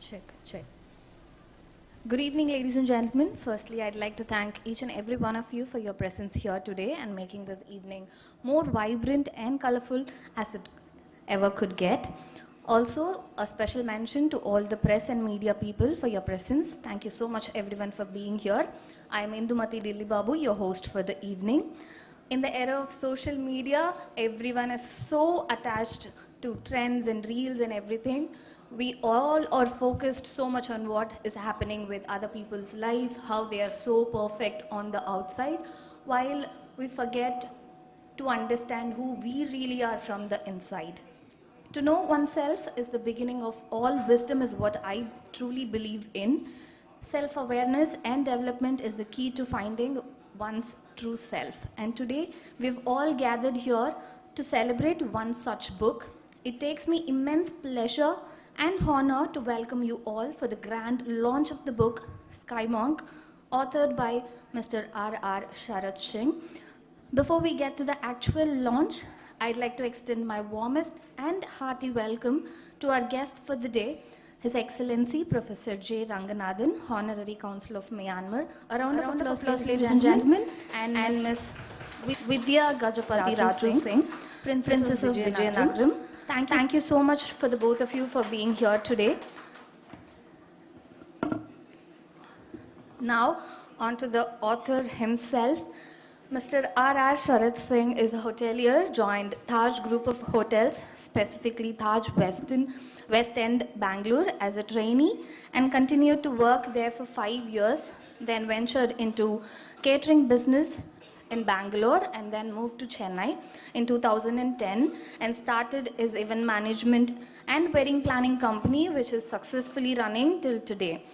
Check, check. Good evening, ladies and gentlemen. Firstly, I'd like to thank each and every one of you for your presence here today and making this evening more vibrant and colorful as it ever could get. Also, a special mention to all the press and media people for your presence. Thank you so much, everyone, for being here. I am Indumati Dilli Babu, your host for the evening. In the era of social media, everyone is so attached to trends and reels and everything. We all are focused so much on what is happening with other people's life, how they are so perfect on the outside, while we forget to understand who we really are from the inside. To know oneself is the beginning of all wisdom, is what I truly believe in. Self-awareness and development is the key to finding one's true self. And today, we've all gathered here to celebrate one such book. It takes me immense pleasure and honor to welcome you all for the grand launch of the book, Sky Monk, authored by Mr. R.R. Sharat Singh. Before we get to the actual launch, I'd like to extend my warmest and hearty welcome to our guest for the day, His Excellency Professor J. Ranganathan, Honorary Consul of Myanmar. A round of applause, ladies and gentlemen, and Ms. Vidya Gajapati Raju Singh, Princess of Vijayanagaram. Thank you so much for the both of you for being here today. Now, on to the author himself. Mr. R.R. Sharat Singh is a hotelier, joined Taj Group of Hotels, specifically Taj West End, Bangalore, as a trainee and continued to work there for 5 years, then ventured into catering business in Bangalore and then moved to Chennai in 2010 and started his event management and wedding planning company, which is successfully running till today.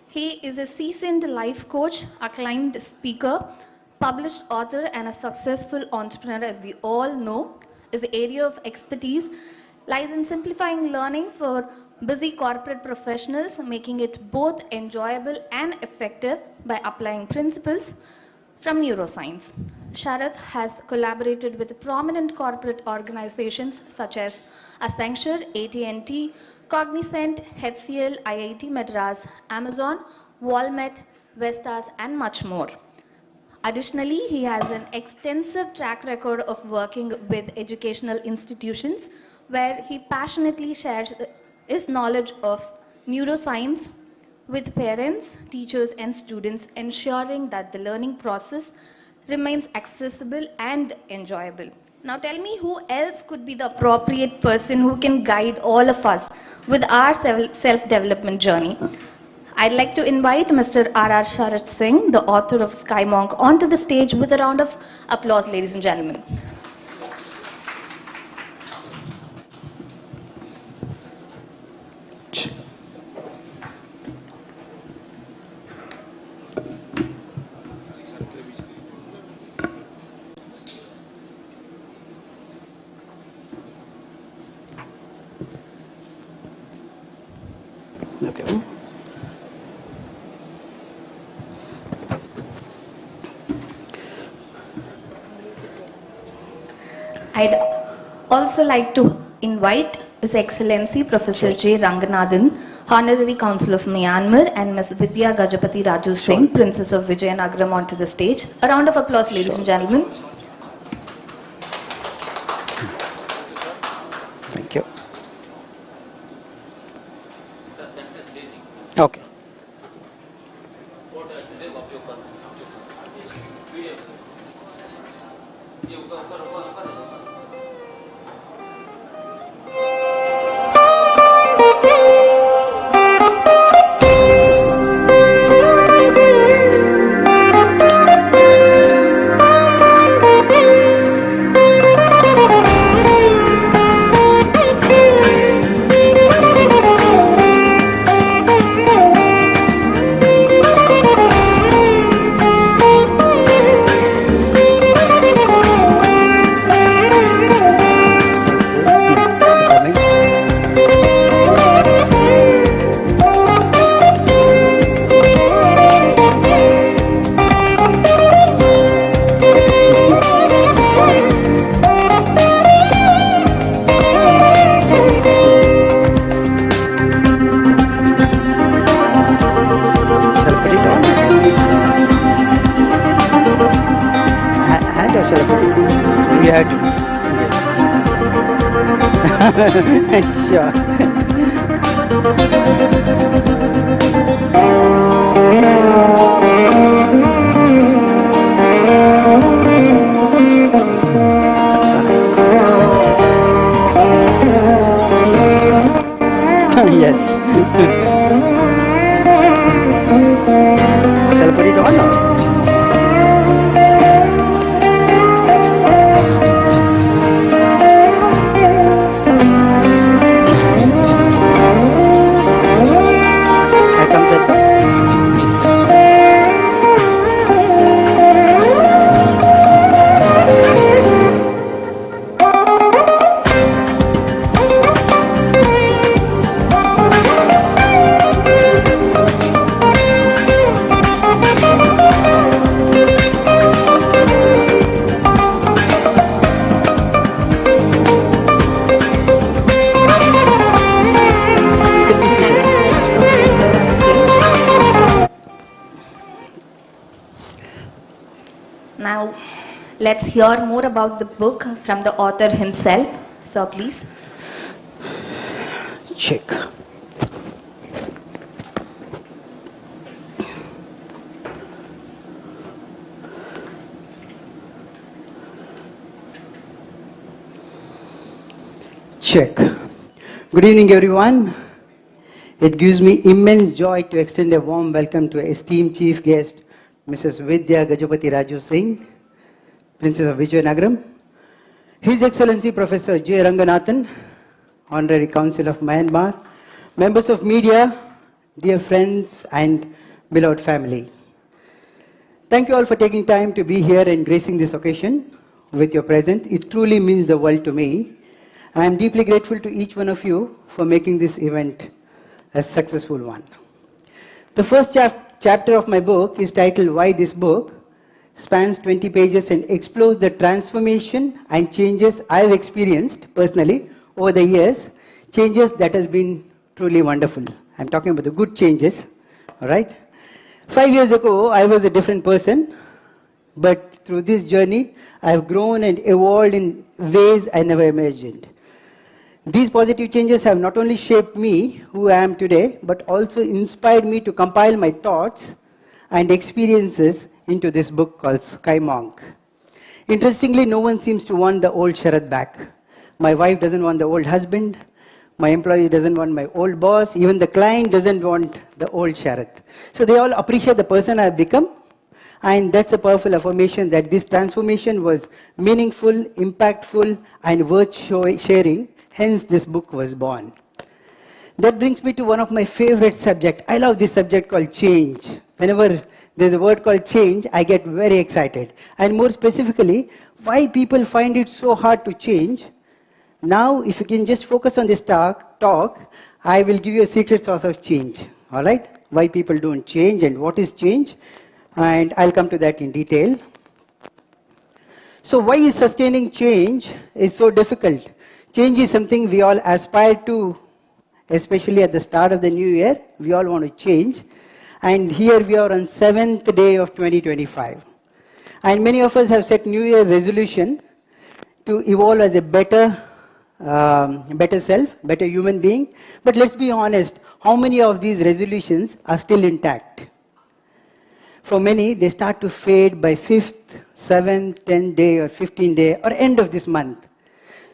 He is a seasoned life coach, acclaimed speaker, published author, and a successful entrepreneur. As we all know, his area of expertise lies in simplifying learning for busy corporate professionals, making it both enjoyable and effective by applying principles from neuroscience. Sharath has collaborated with prominent corporate organizations such as Accenture, AT&T, Cognizant, HCL, IIT Madras, Amazon, Walmart, Vestas, and much more. Additionally, he has an extensive track record of working with educational institutions where he passionately shares his knowledge of neuroscience with parents, teachers, and students, ensuring that the learning process remains accessible and enjoyable. Now tell me, who else could be the appropriate person who can guide all of us with our self-development journey? I'd like to invite Mr. R.R. Sharat Singh, the author of Sky Monk, onto the stage with a round of applause, ladies and gentlemen. Okay. I'd also like to invite His Excellency Professor J. Ranganathan, Honorary Consul of Myanmar, and Ms. Vidya Gajapati Raju Singh, Princess of Vijayanagaram, onto the stage. A round of applause, ladies and gentlemen. Thank you. Okay. Sure. Yes. Shall I put it on or? Here comes it. You can be seated. Here on stage. Now, let's hear more about the book from the author himself. So, please. Check. Check. Good evening, everyone. It gives me immense joy to extend a warm welcome to esteemed chief guest, Mrs. Vidya Gajapati Raju Singh, Princess of Vijayanagaram, His Excellency Professor J. Ranganathan, Honorary Council of Myanmar, members of media, dear friends and beloved family. Thank you all for taking time to be here and gracing this occasion with your presence. It truly means the world to me. I am deeply grateful to each one of you for making this event a successful one. The first chapter of my book is titled Why This Book, spans 20 pages and explores the transformation and changes I have experienced personally over the years, changes that has been truly wonderful. I'm talking about the good changes, all right? 5 years ago, I was a different person, but through this journey, I have grown and evolved in ways I never imagined. These positive changes have not only shaped me, who I am today, but also inspired me to compile my thoughts and experiences into this book called Sky Monk. Interestingly, no one seems to want the old Sharad back. My wife doesn't want the old husband. My employee doesn't want my old boss. Even the client doesn't want the old Sharad. So they all appreciate the person I've become. And that's a powerful affirmation that this transformation was meaningful, impactful, and worth sharing. Hence, this book was born. That brings me to one of my favorite subjects. I love this subject called change. Whenever there's a word called change, I get very excited. And more specifically, why people find it so hard to change. Now, if you can just focus on this talk, I will give you a secret sauce of change. All right? Why people don't change and what is change. And I'll come to that in detail. So why is sustaining change is so difficult? Change is something we all aspire to, especially at the start of the new year. We all want to change. And here we are on 7th day of 2025. And many of us have set New Year resolution to evolve as a better self, better human being. But let's be honest, how many of these resolutions are still intact? For many, they start to fade by 5th, 7th, 10th day or 15th day or end of this month.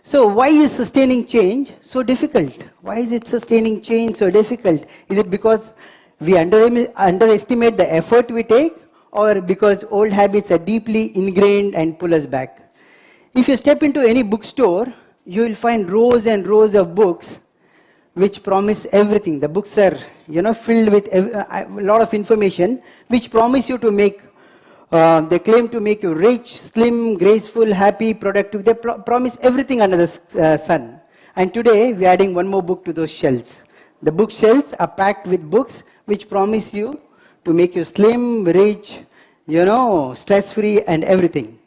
So why is sustaining change so difficult? Why is it sustaining change so difficult? Is it because we underestimate the effort we take, or because old habits are deeply ingrained and pull us back? If you step into any bookstore, you will find rows and rows of books which promise everything. The books are, filled with a lot of information which promise you to make, they claim to make you rich, slim, graceful, happy, productive. They promise everything under the sun. And today, we are adding one more book to those shelves. The bookshelves are packed with books which promise you to make you slim, rich, stress-free and everything.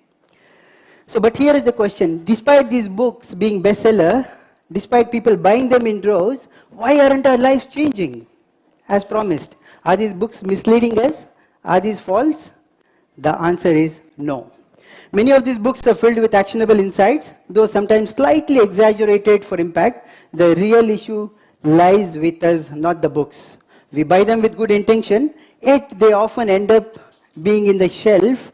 So, but here is the question. Despite these books being bestseller, despite people buying them in droves, why aren't our lives changing as promised? Are these books misleading us? Are these false? The answer is no. Many of these books are filled with actionable insights, though sometimes slightly exaggerated for impact. The real issue lies with us, not the books. We buy them with good intention, yet they often end up being in the shelf,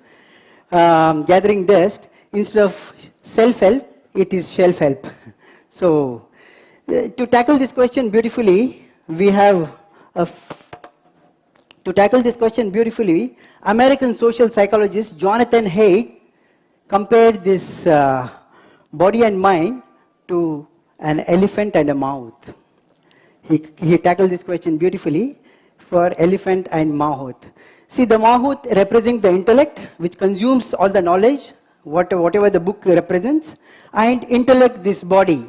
gathering dust. Instead of self-help, it is shelf-help. So, to tackle this question beautifully, American social psychologist Jonathan Haidt compared this body and mind to an elephant and a mouth. He tackled this question beautifully for elephant and mahout. See, the mahout represents the intellect, which consumes all the knowledge, whatever the book represents, and intellect, this body.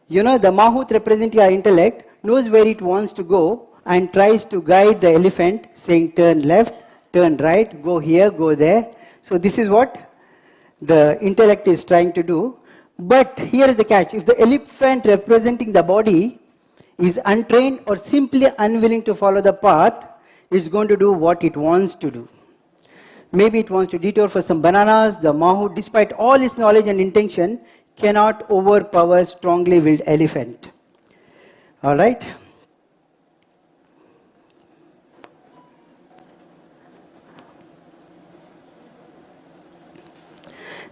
You know, the mahout represents your intellect, knows where it wants to go, and tries to guide the elephant, saying turn left, turn right, go here, go there. So this is what the intellect is trying to do. But here is the catch. If the elephant representing the body is untrained or simply unwilling to follow the path, it's going to do what it wants to do. Maybe it wants to detour for some bananas. The mahout, despite all its knowledge and intention, cannot overpower strongly willed elephant. All right?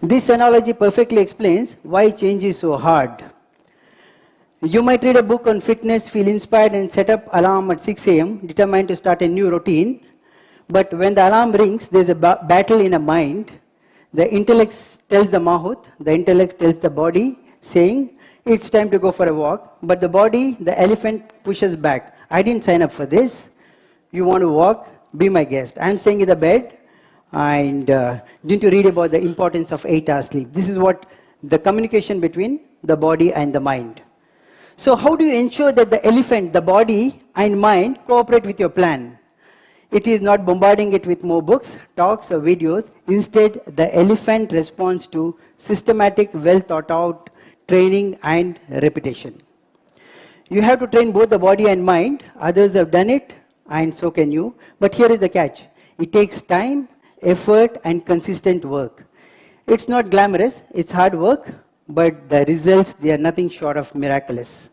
This analogy perfectly explains why change is so hard. You might read a book on fitness, feel inspired and set up alarm at 6 a.m., determined to start a new routine. But when the alarm rings, there's a battle in a mind. The intellect tells the mahout, the intellect tells the body, saying, it's time to go for a walk. But the body, the elephant, pushes back. I didn't sign up for this. You want to walk? Be my guest. I'm staying in the bed. And didn't you read about the importance of 8 hours sleep? This is what the communication between the body and the mind. So how do you ensure that the elephant, the body and mind cooperate with your plan? It is not bombarding it with more books, talks or videos. Instead, the elephant responds to systematic, well thought out training and repetition. You have to train both the body and mind. Others have done it and so can you. But here is the catch. It takes time, effort and consistent work. It's not glamorous, it's hard work, but the results, they are nothing short of miraculous.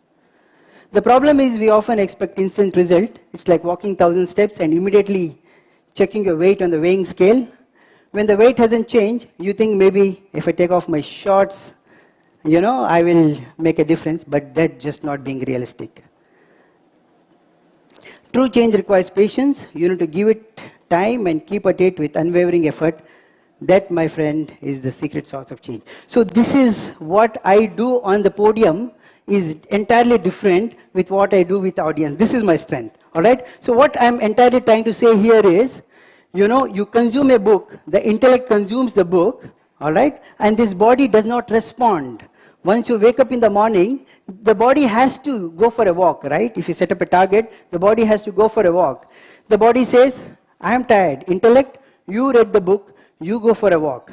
The problem is we often expect instant result. It's like walking 1,000 steps and immediately checking your weight on the weighing scale. When the weight hasn't changed, you think maybe if I take off my shorts, you know, I will make a difference, but that's just not being realistic. True change requires patience. You need to give it time and keep at it with unwavering effort. That, my friend, is the secret sauce of change. So this is what I do on the podium is entirely different with what I do with audience. This is my strength. All right. So what I'm entirely trying to say here is, you know, you consume a book, the intellect consumes the book, all right, and this body does not respond. Once you wake up in the morning, the body has to go for a walk, right? If you set up a target, the body has to go for a walk. The body says, I am tired. Intellect, you read the book, you go for a walk.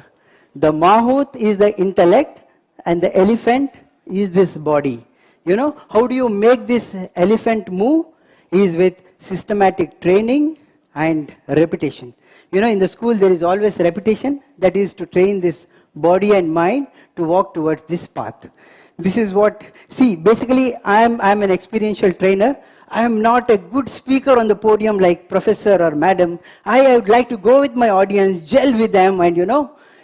The mahout is the intellect and the elephant is this body. You know, how do you make this elephant move? Is with systematic training and repetition. You know, in the school there is always repetition, that is to train this body and mind to walk towards this path. This is what, see, basically I'm an experiential trainer. I am not a good speaker on the podium like professor or madam. I would like to go with my audience, gel with them, and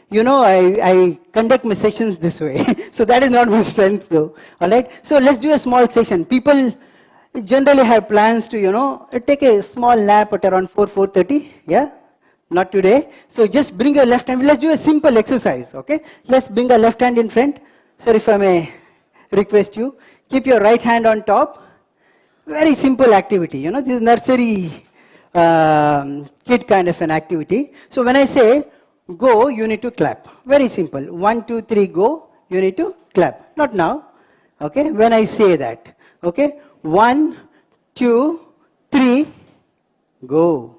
I conduct my sessions this way. So that is not my strength though. All right. So let's do a small session. People generally have plans to, take a small nap at around 4:30. Yeah. Not today. So just bring your left hand. Let's do a simple exercise. Okay. Let's bring our left hand in front. Sir, if I may request you, keep your right hand on top. Very simple activity. This is nursery kid kind of an activity. So when I say go, you need to clap. Very simple. 1, 2, 3, go. You need to clap. Not now. Okay. When I say that. Okay. 1, 2, 3, go.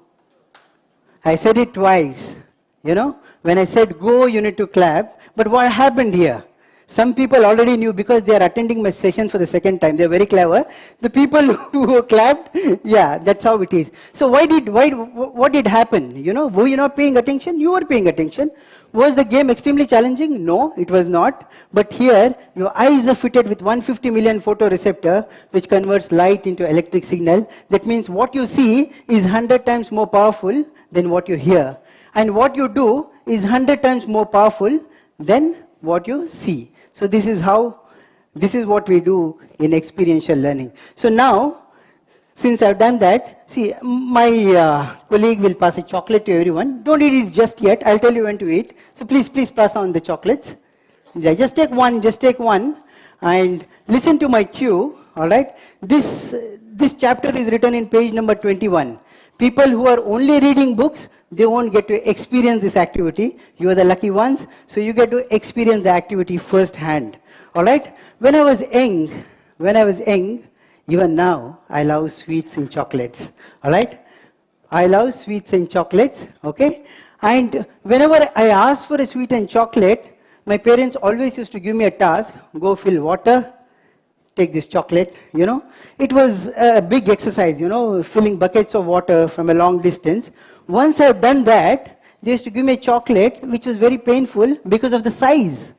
I said it twice. When I said go, you need to clap. But what happened here? Some people already knew because they are attending my session for the second time. They are very clever. The people who clapped, yeah, that's how it is. So what did happen? Were you not paying attention? You were paying attention. Was the game extremely challenging? No, it was not. But here, your eyes are fitted with 150 million photoreceptor, which converts light into electric signal. That means what you see is 100 times more powerful than what you hear. And what you do is 100 times more powerful than what you see. So this is what we do in experiential learning. So now, since I've done that, see, my colleague will pass a chocolate to everyone. Don't eat it just yet. I'll tell you when to eat. So please pass on the chocolates. Yeah, just take one, and listen to my cue, all right? This chapter is written in page number 21. People who are only reading books, they won't get to experience this activity. You are the lucky ones, so you get to experience the activity firsthand, all right? When I was young, even now, I love sweets and chocolates, all right? I love sweets and chocolates, okay? And whenever I asked for a sweet and chocolate, my parents always used to give me a task: go fill water, take this chocolate, you know. It was a big exercise, you know, filling buckets of water from a long distance. Once I've done that, they used to give me a chocolate, which was very painful because of the size,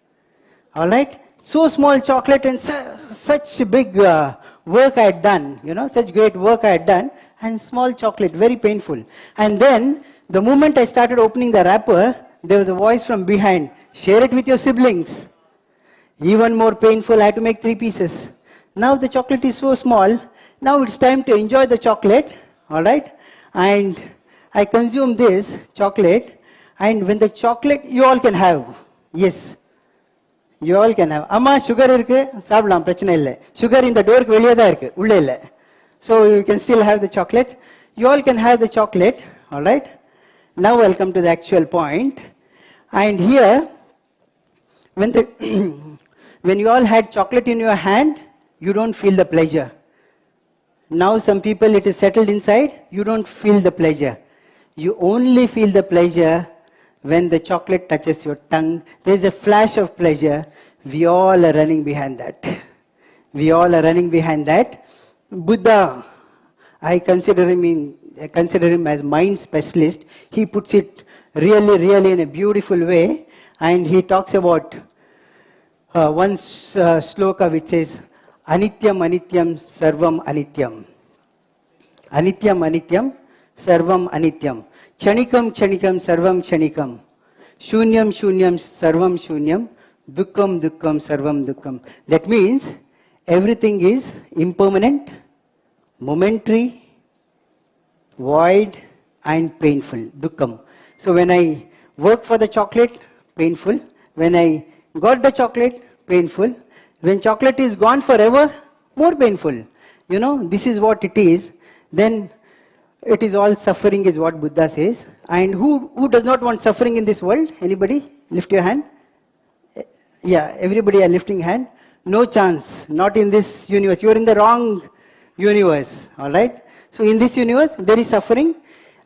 all right? So small chocolate and such big work I had done, you know, such great work I had done, and small chocolate, very painful. And then, the moment I started opening the wrapper, there was a voice from behind: share it with your siblings. Even more painful, I had to make 3 pieces. Now the chocolate is so small, now it's time to enjoy the chocolate, all right? And I consume this chocolate, and when the chocolate, you all can have, yes. You all can have. Amma, sugar irukku, saapdalam, prachana illa. Sugar in the door ku veliya da irukku, ulla illa. So you can still have the chocolate. You all can have the chocolate, all right? Now I'll come to the actual point. And here, when you all had chocolate in your hand, you don't feel the pleasure. Now some people, it is settled inside, you don't feel the pleasure. You only feel the pleasure when the chocolate touches your tongue. There is a flash of pleasure. We all are running behind that. We all are running behind that. Buddha, I consider him as mind specialist. He puts it really in a beautiful way, and he talks about one sloka which says, Anityam Anityam Sarvam Anityam. Anityam Anityam Sarvam Anityam. Chanikam Chanikam Sarvam Chanikam. Shunyam Shunyam Sarvam Shunyam. Dukkam Dukkam Sarvam Dukkam. That means everything is impermanent, momentary, void, and painful. Dukkam. So when I work for the chocolate, painful. When I got the chocolate, painful. When chocolate is gone forever, more painful. You know, this is what it is. Then it is all suffering, is what Buddha says. And who does not want suffering in this world? Anybody? Lift your hand. Yeah, everybody are lifting hand. No chance. Not in this universe. You are in the wrong universe. All right? So in this universe, there is suffering.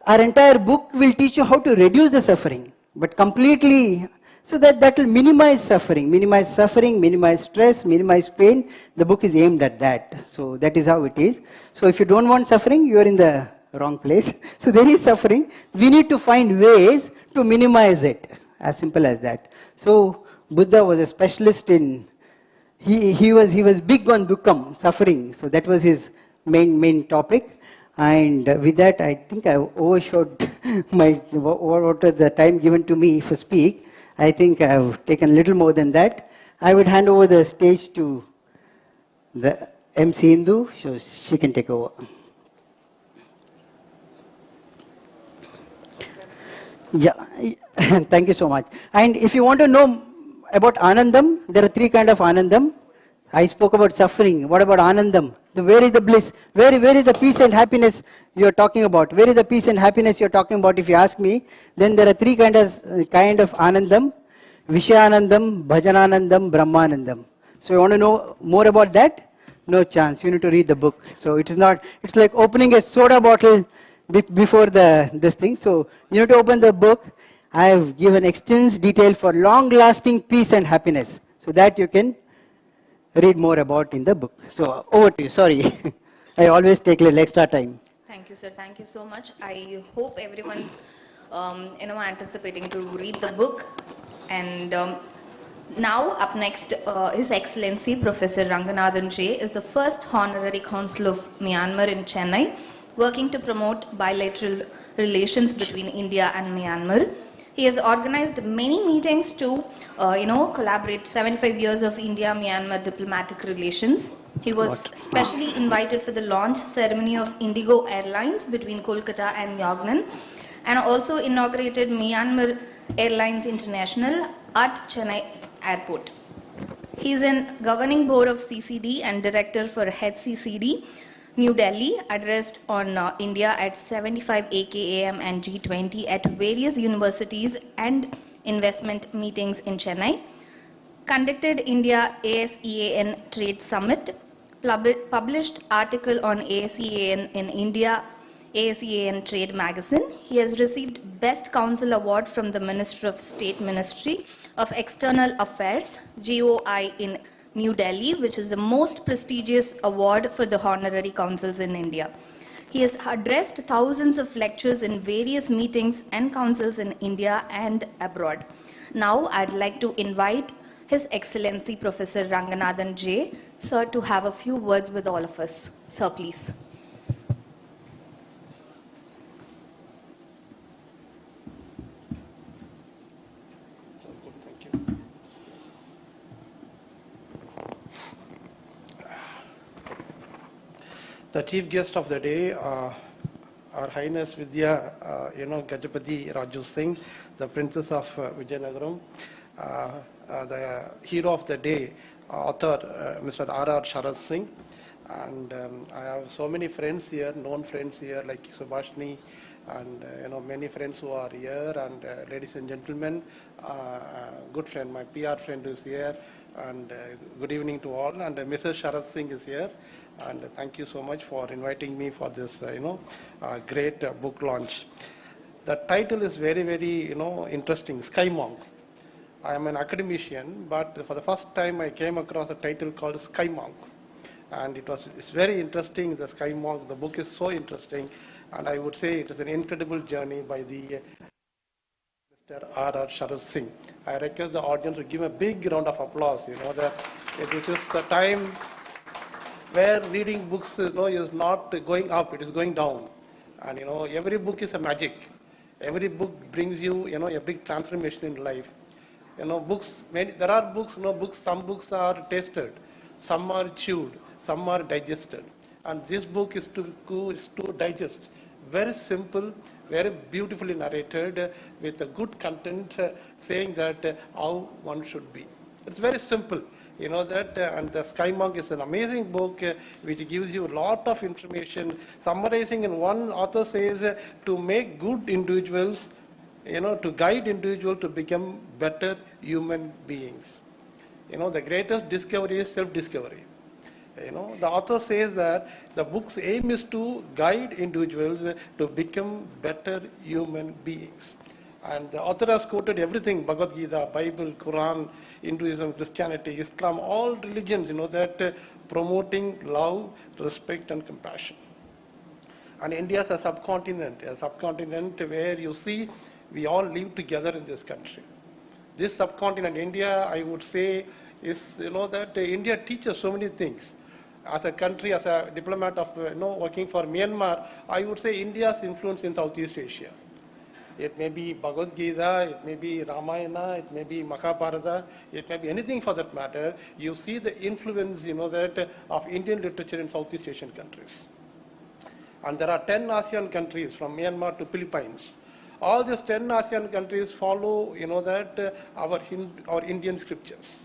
Our entire book will teach you how to reduce the suffering. But completely, so that will minimize suffering, minimize stress, minimize pain. The book is aimed at that. So that is how it is. So if you don't want suffering, you are in the wrong place. So there is suffering. We need to find ways to minimize it. As simple as that. So Buddha was a specialist in, he was big on dukkam, suffering. So that was his main topic. And with that, I think I overshot what was the time given to me for speak. I think I have taken a little more than that. I would hand over the stage to the MC Indu, so she can take over. Yeah, thank you so much. And if you want to know about Anandam, there are 3 kinds of Anandam. I spoke about suffering. What about Anandam? Where is the bliss? Where is the peace and happiness you are talking about? Where is the peace and happiness you are talking about? If you ask me, then there are 3 kind of Anandam: Vishayanandam, Bhajananandam, Brahmanandam. So you want to know more about that? No chance. You need to read the book. So it is not. It's like opening a soda bottle before this thing. So you need to open the book. I have given extensive detail for long-lasting peace and happiness, so that you can read more about in the book. So over to you. Sorry, I always take a little extra time. Thank you, sir. Thank you so much. I hope everyone's anticipating to read the book. And now, up next, His Excellency Professor Ranganathan J. is the first Honorary Consul of Myanmar in Chennai, working to promote bilateral relations between India and Myanmar. He has organized many meetings to, collaborate 75 years of India-Myanmar diplomatic relations. He was specially invited for the launch ceremony of Indigo Airlines between Kolkata and Yagnan, and also inaugurated Myanmar Airlines International at Chennai Airport. He is in governing board of CCD and director for HCCD, New Delhi, addressed on India at 75 AKAM and G20 at various universities and investment meetings in Chennai, conducted India ASEAN Trade Summit, published article on ASEAN in India ASEAN Trade Magazine. He has received Best Counsel Award from the Minister of State Ministry of External Affairs, GOI in New Delhi, which is the most prestigious award for the honorary councils in India. He has addressed thousands of lectures in various meetings and councils in India and abroad. Now, I'd like to invite His Excellency Professor Ranganathan J. Sir, to have a few words with all of us. Sir, please. The chief guest of the day, Our Highness Vidya, Gajapati Raju Singh, the Princess of Vijayanagaram, the hero of the day, author Mr. R.R. Sharad Singh, and I have so many friends here, known friends here like Subhashni, and many friends who are here, and ladies and gentlemen, good friend, my PR friend is here, and good evening to all, and Mrs. Sharad Singh is here, and thank you so much for inviting me for this great book launch. The title is very, very interesting, Sky Monk. I am an academician, but for the first time I came across a title called Sky Monk, and it's very interesting. The Sky Monk, the book is so interesting, and I would say it is an incredible journey by the Mr. R.R. Sharad Singh. I request the audience to give a big round of applause. That this is the time where reading books is not going up, it is going down. And every book is a magic. Every book brings you a big transformation in life. Books, there are books, some books are tasted, some are chewed, some are digested. And this book is to digest. Very simple, very beautifully narrated, with a good content saying that how one should be. It's very simple, and the Sky Monk is an amazing book which gives you a lot of information. Summarizing in one author says to make good individuals, to guide individuals to become better human beings. The greatest discovery is self-discovery. The author says that the book's aim is to guide individuals to become better human beings. And the author has quoted everything, Bhagavad Gita, Bible, Quran, Hinduism, Christianity, Islam, all religions, that promoting love, respect, and compassion. And India is a subcontinent where you see we all live together in this country. This subcontinent, India, I would say, is, that India teaches so many things. As a country, as a diplomat of, working for Myanmar, I would say India's influence in Southeast Asia. It may be Bhagavad Gita, it may be Ramayana, it may be Mahabharata, it may be anything for that matter. You see the influence, that of Indian literature in Southeast Asian countries. And there are 10 ASEAN countries from Myanmar to Philippines. All these 10 ASEAN countries follow, that our Indian scriptures.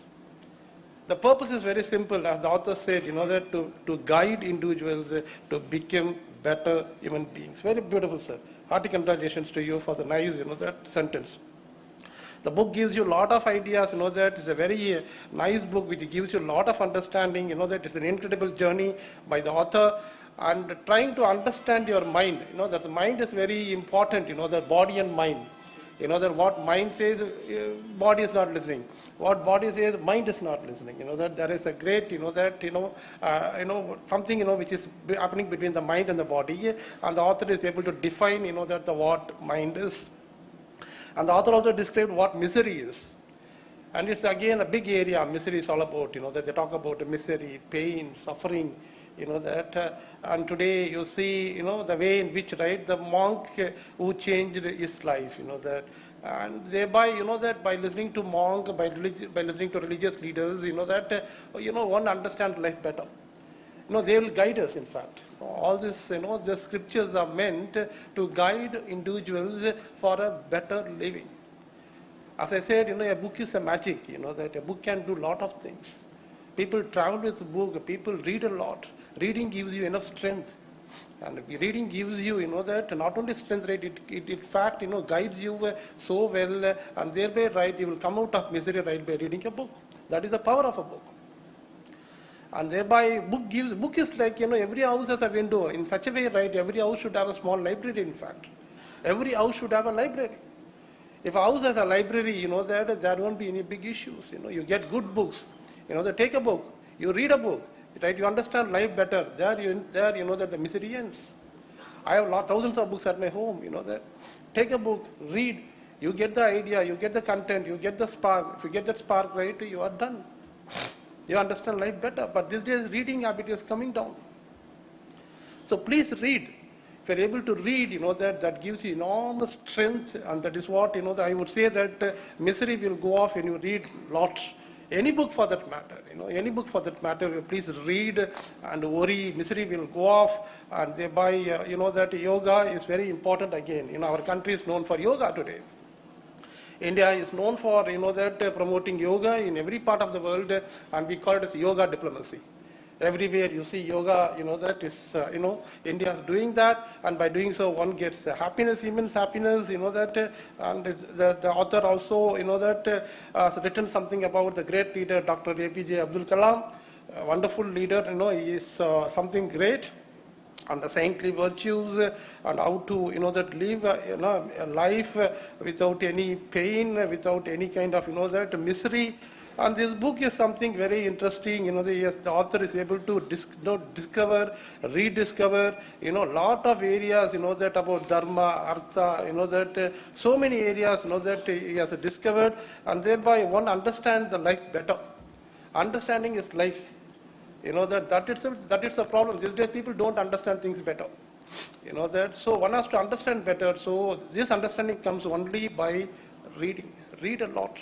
The purpose is very simple, as the author said, that to guide individuals to become better human beings. Very beautiful, sir. Hearty congratulations to you for the nice, that sentence. The book gives you a lot of ideas, that it's a very nice book which gives you a lot of understanding, that it's an incredible journey by the author, and trying to understand your mind, that the mind is very important, the body and mind. That what mind says, body is not listening. What body says, mind is not listening. That there is a great, something, which is happening between the mind and the body, and the author is able to define, that the what mind is. And the author also described what misery is. And it's again a big area misery is all about, that they talk about misery, pain, suffering, and today you see, the way in which, right, the monk who changed his life, and thereby, that by listening to monk, by listening to religious leaders, one understands life better. They will guide us, in fact. All this, the scriptures are meant to guide individuals for a better living. As I said, a book is a magic, that a book can do a lot of things. People travel with a book, people read a lot. Reading gives you enough strength. And reading gives you, that not only strength, right, it in fact, guides you so well, and thereby, right, you will come out of misery, right, by reading a book. That is the power of a book. And thereby, book is like, every house has a window. In such a way, right, every house should have a small library, in fact. Every house should have a library. If a house has a library, that there won't be any big issues. You get good books. Take a book, you read a book, right? You understand life better. There, that the misery ends. I have thousands of books at my home. That. Take a book, read. You get the idea, you get the content, you get the spark. If you get that spark, right, you are done. You understand life better. But these days, reading habit is coming down. So please read. If you're able to read, that gives you enormous strength, and that is what, I would say that misery will go off when you read lots. Any book for that matter, any book for that matter, please read and worry, misery will go off, and thereby, that yoga is very important again. Our country is known for yoga today. India is known for, that promoting yoga in every part of the world, and we call it as yoga diplomacy. Everywhere you see yoga, that is, India is doing that, and by doing so, one gets happiness, immense happiness, that, and the author also, that has written something about the great leader, Dr. APJ Abdul Kalam, a wonderful leader, he is something great, and the saintly virtues, and how to, that live, a life without any pain, without any kind of, that misery. And this book is something very interesting. The author is able to discover, rediscover, lot of areas, that about dharma, artha, that so many areas, that he has discovered, and thereby one understands the life better. Understanding is life. That is a problem. These days people don't understand things better. That. So one has to understand better. So this understanding comes only by reading. Read a lot.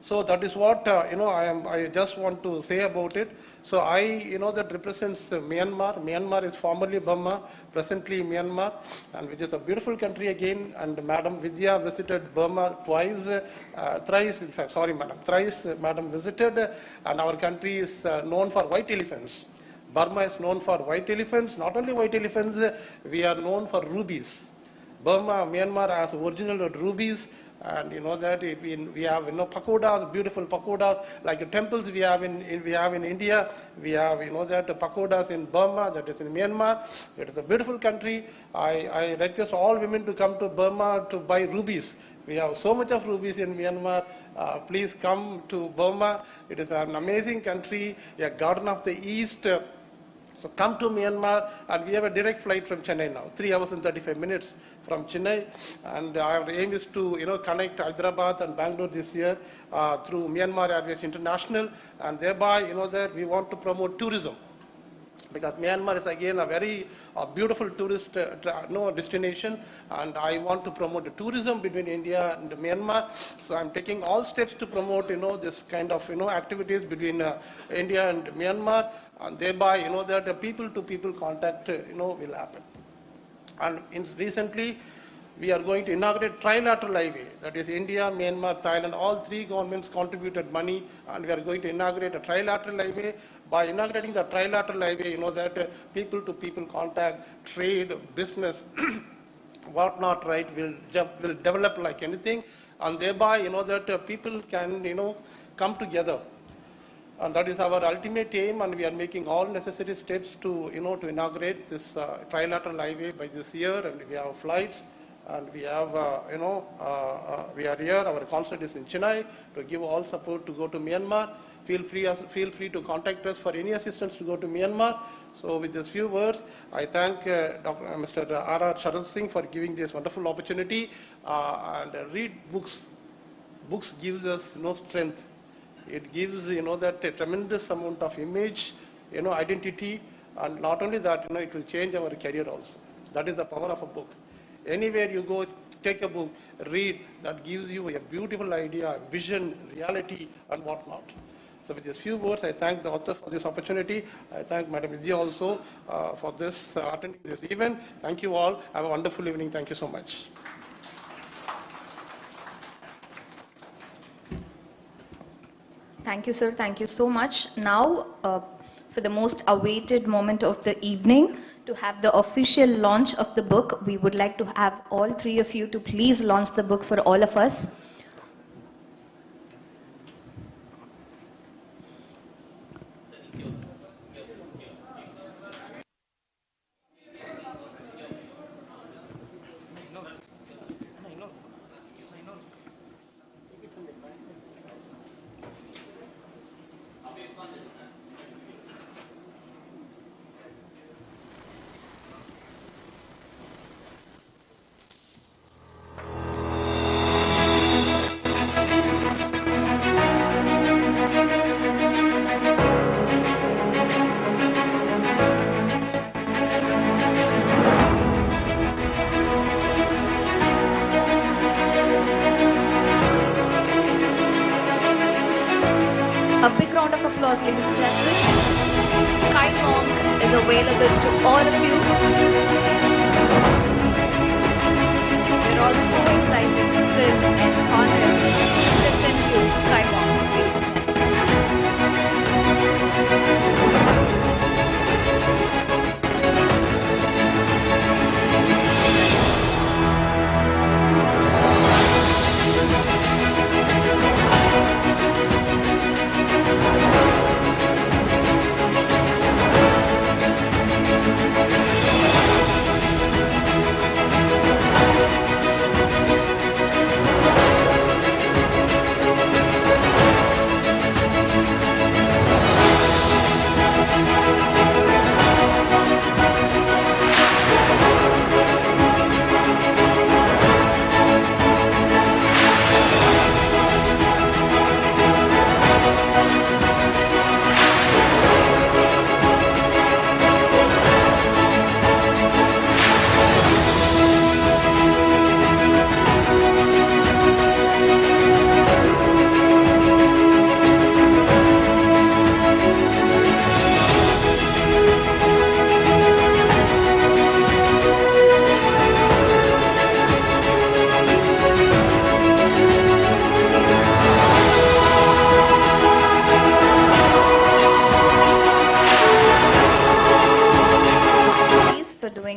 So that is what, I just want to say about it. So that represents Myanmar. Myanmar is formerly Burma, presently Myanmar, and which is a beautiful country again. And Madam Vidya visited Burma thrice, in fact, sorry, Madam, thrice Madam visited. And our country is known for white elephants. Burma is known for white elephants. Not only white elephants, we are known for rubies. Burma, Myanmar has original rubies, and that we have pagodas, beautiful pagodas, like the temples we have in India. We have that pagodas in Burma, that is in Myanmar. It is a beautiful country. I request all women to come to Burma to buy rubies. We have so much of rubies in Myanmar. Please come to Burma. It is an amazing country, a garden of the East. So come to Myanmar, and we have a direct flight from Chennai now, 3 hours and 35 minutes from Chennai. And our aim is to connect Hyderabad and Bangalore this year through Myanmar Airways International, and thereby that we want to promote tourism. Because Myanmar is again a very beautiful tourist destination, and I want to promote the tourism between India and Myanmar. So I'm taking all steps to promote this kind of activities between India and Myanmar, and thereby that the people-to-people contact will happen. And recently we are going to inaugurate trilateral highway. That is India, Myanmar, Thailand. All three governments contributed money, and we are going to inaugurate a trilateral highway. By inaugurating the trilateral highway, that people-to-people contact, trade, business, whatnot, right, will develop like anything, and thereby, that people can, come together. And that is our ultimate aim, and we are making all necessary steps to, to inaugurate this trilateral highway by this year, and we have flights. And we have, we are here, our concert is in Chennai, to give all support to go to Myanmar. feel free to contact us for any assistance to go to Myanmar. So with these few words, I thank Mr. R.R. Sharad Singh for giving this wonderful opportunity and read books. Books gives us strength. It gives that a tremendous amount of image, identity, and not only that, it will change our career also. That is the power of a book. Anywhere you go, take a book, read, that gives you a beautiful idea, vision, reality, and whatnot. So with these few words, I thank the author for this opportunity. I thank Madam Vidya also for this attending this event. Thank you all. Have a wonderful evening. Thank you so much. Thank you, sir. Thank you so much. Now, for the most awaited moment of the evening, to have the official launch of the book, we would like to have all three of you to please launch the book for all of us. A big round of applause, ladies and gentlemen. Sky Monk is available to all of you. We're all so excited, thrilled, and honored to present you Sky Monk, ladies and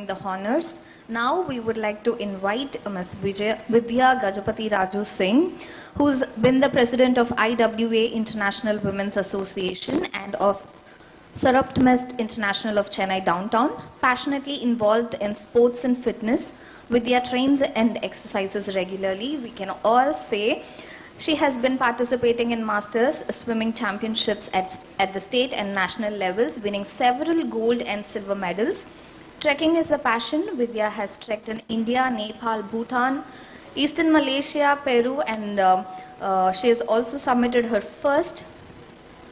the honors. Now we would like to invite Ms. Vidya Gajapati Raju Singh, who's been the president of IWA International Women's Association and of Saruptmest International of Chennai Downtown, passionately involved in sports and fitness. Vidya trains and exercises regularly. We can all say she has been participating in Masters swimming championships at the state and national levels, winning several gold and silver medals. Trekking is a passion. Vidya has trekked in India, Nepal, Bhutan, Eastern Malaysia, Peru, and she has also submitted her first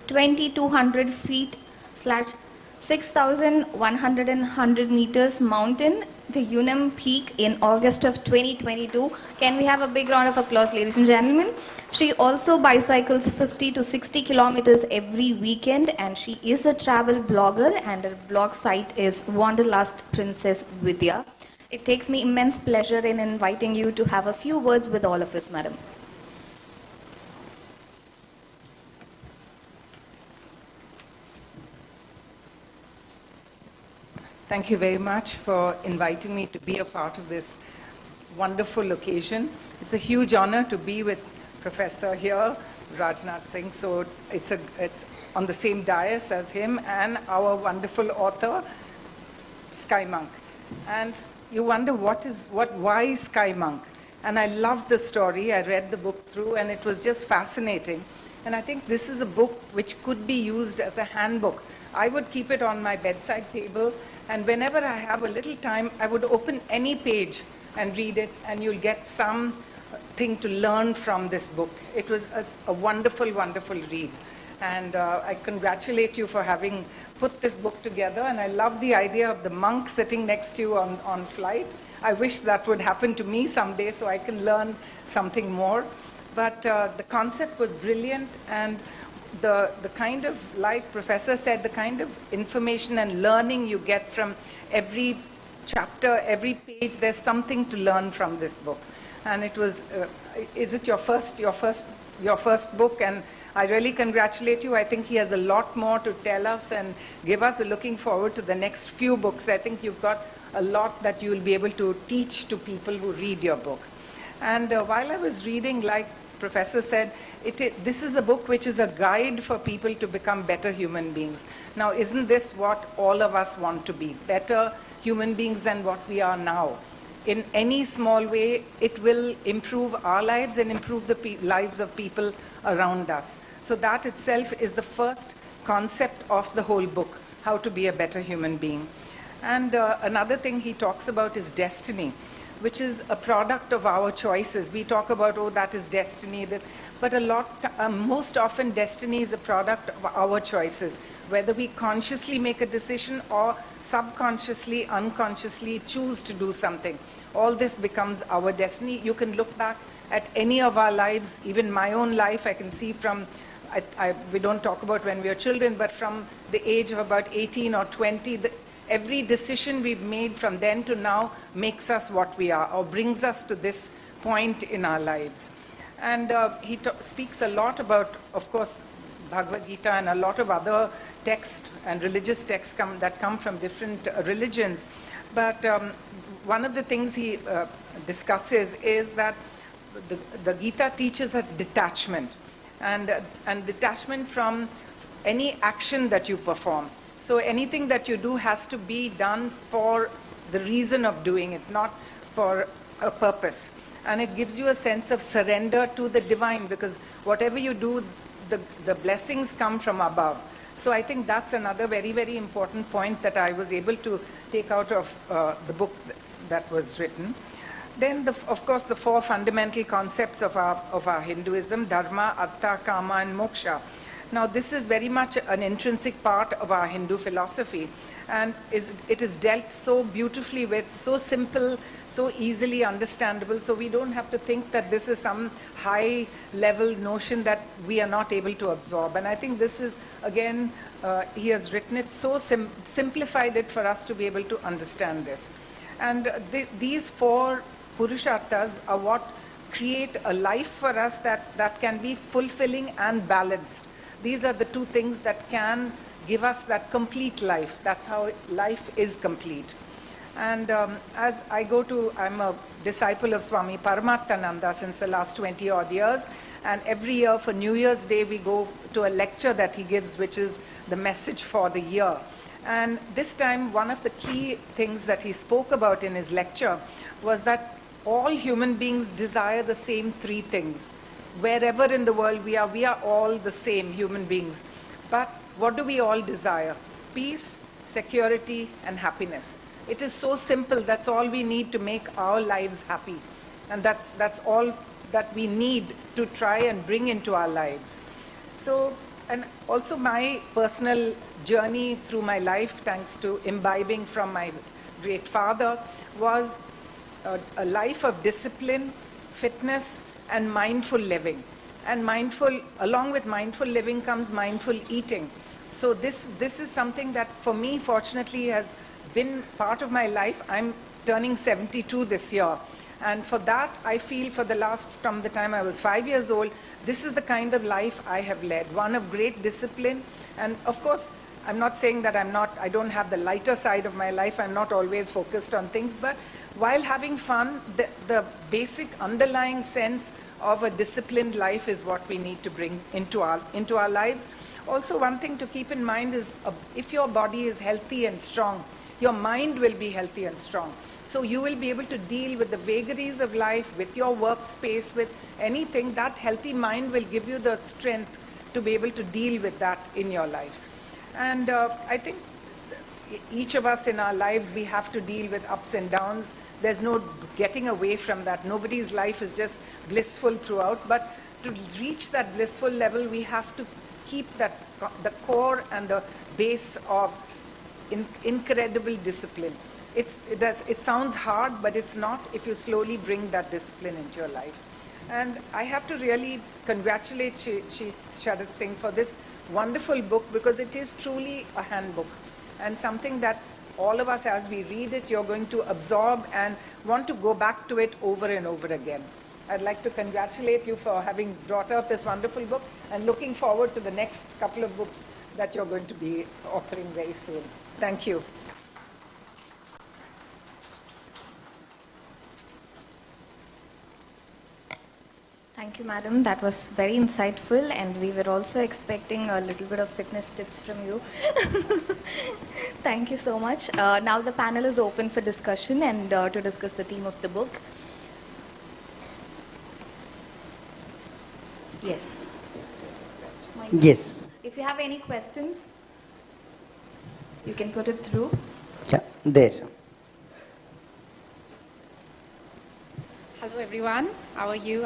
2,200 feet / 6,100 meters mountain, the Unam Peak, in August of 2022. Can we have a big round of applause, ladies and gentlemen? She also bicycles 50 to 60 kilometers every weekend, and she is a travel blogger, and her blog site is Wanderlust Princess Vidya. It takes me immense pleasure in inviting you to have a few words with all of us, madam. Thank you very much for inviting me to be a part of this wonderful occasion. It's a huge honor to be with Professor here, Rajnath Singh. So it's on the same dais as him and our wonderful author, Sky Monk. And you wonder why Sky Monk? And I loved the story. I read the book through, and it was just fascinating. And I think this is a book which could be used as a handbook. I would keep it on my bedside table, and whenever I have a little time, I would open any page and read it, and you'll get something to learn from this book. It was a wonderful, wonderful read. And I congratulate you for having put this book together, and I love the idea of the monk sitting next to you on flight. I wish that would happen to me someday so I can learn something more. But the concept was brilliant, and the kind of, like Professor said, the kind of information and learning you get from every chapter, every page, there's something to learn from this book. And it was, is it your first book? And I really congratulate you. I think he has a lot more to tell us and give us. We're looking forward to the next few books. I think you've got a lot that you will be able to teach to people who read your book. And while I was reading, like Professor said, this is a book which is a guide for people to become better human beings. Now, isn't this what all of us want to be? Better human beings than what we are now. In any small way, it will improve our lives and improve the lives of people around us. So that itself is the first concept of the whole book, how to be a better human being. And another thing he talks about is destiny, which is a product of our choices. We talk about, oh, that is destiny, but most often destiny is a product of our choices, whether we consciously make a decision or subconsciously, unconsciously choose to do something. All this becomes our destiny. You can look back at any of our lives, even my own life. I can see from, we don't talk about when we were children, but from the age of about 18 or 20, every decision we've made from then to now makes us what we are, or brings us to this point in our lives. And he speaks a lot about, of course, Bhagavad Gita and a lot of other texts and religious texts that come from different religions. But one of the things he discusses is that the Gita teaches a detachment, and detachment from any action that you perform. So anything that you do has to be done for the reason of doing it, not for a purpose. And it gives you a sense of surrender to the divine, because whatever you do, the blessings come from above. So I think that's another very, very important point that I was able to take out of the book that was written. Then, of course, the four fundamental concepts of our Hinduism: Dharma, Artha, Kama, and Moksha. Now, this is very much an intrinsic part of our Hindu philosophy, and it is dealt so beautifully with, so simple, so easily understandable, so we don't have to think that this is some high-level notion that we are not able to absorb. And I think this is, again, he has written it so simplified it for us to be able to understand this. And these four Purusharthas are what create a life for us that can be fulfilling and balanced. These are the two things that can give us that complete life. That's how life is complete. And as I'm a disciple of Swami Paramarthananda since the last 20-odd years. And every year for New Year's Day, we go to a lecture that he gives, which is the message for the year. And this time, one of the key things that he spoke about in his lecture was that all human beings desire the same three things. Wherever in the world we are all the same human beings. But what do we all desire? Peace, security, and happiness. It is so simple. That's all we need to make our lives happy. And that's all that we need to try and bring into our lives. So, and also my personal journey through my life, thanks to imbibing from my great father, was a life of discipline, fitness, and mindful living. And along with mindful living comes mindful eating. So this is something that for me, fortunately, has been part of my life. I'm turning 72 this year. And for that, I feel from the time I was 5 years old, this is the kind of life I have led, one of great discipline. And of course, I'm not saying that I don't have the lighter side of my life. I'm not always focused on things, but while having fun, the basic underlying sense of a disciplined life is what we need to bring into our lives. Also, one thing to keep in mind is if your body is healthy and strong, your mind will be healthy and strong. So you will be able to deal with the vagaries of life, with your workspace, with anything. That healthy mind will give you the strength to be able to deal with that in your lives. And I think each of us in our lives, we have to deal with ups and downs. There's no getting away from that. Nobody's life is just blissful throughout. But to reach that blissful level, we have to keep that, the core and the base of incredible discipline. It sounds hard, but it's not if you slowly bring that discipline into your life. And I have to really congratulate Sharat Singh for this wonderful book, because it is truly a handbook and something that all of us, as we read it, you're going to absorb and want to go back to it over and over again. I'd like to congratulate you for having brought out this wonderful book and looking forward to the next couple of books that you're going to be authoring very soon. Thank you. Thank you, madam. That was very insightful, and we were also expecting a little bit of fitness tips from you. Thank you so much. Now the panel is open for discussion and to discuss the theme of the book. Yes. Yes. If you have any questions, you can put it through. Yeah, there. Hello everyone, how are you?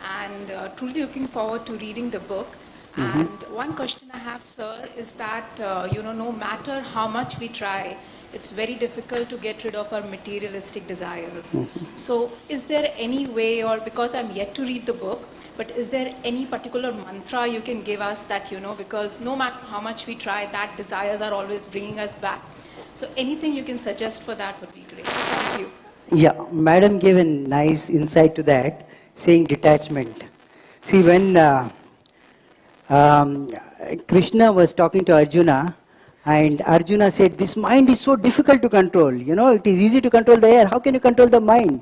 And truly looking forward to reading the book. And one question I have, sir, is that no matter how much we try, it's very difficult to get rid of our materialistic desires. So is there any way, or because I'm yet to read the book, but is there any particular mantra you can give us that, because no matter how much we try, that desires are always bringing us back. So anything you can suggest for that would be great. Thank you. Yeah, madam gave a nice insight to that, saying detachment. See, when Krishna was talking to Arjuna, and Arjuna said, this mind is so difficult to control. It is easy to control the air. How can you control the mind?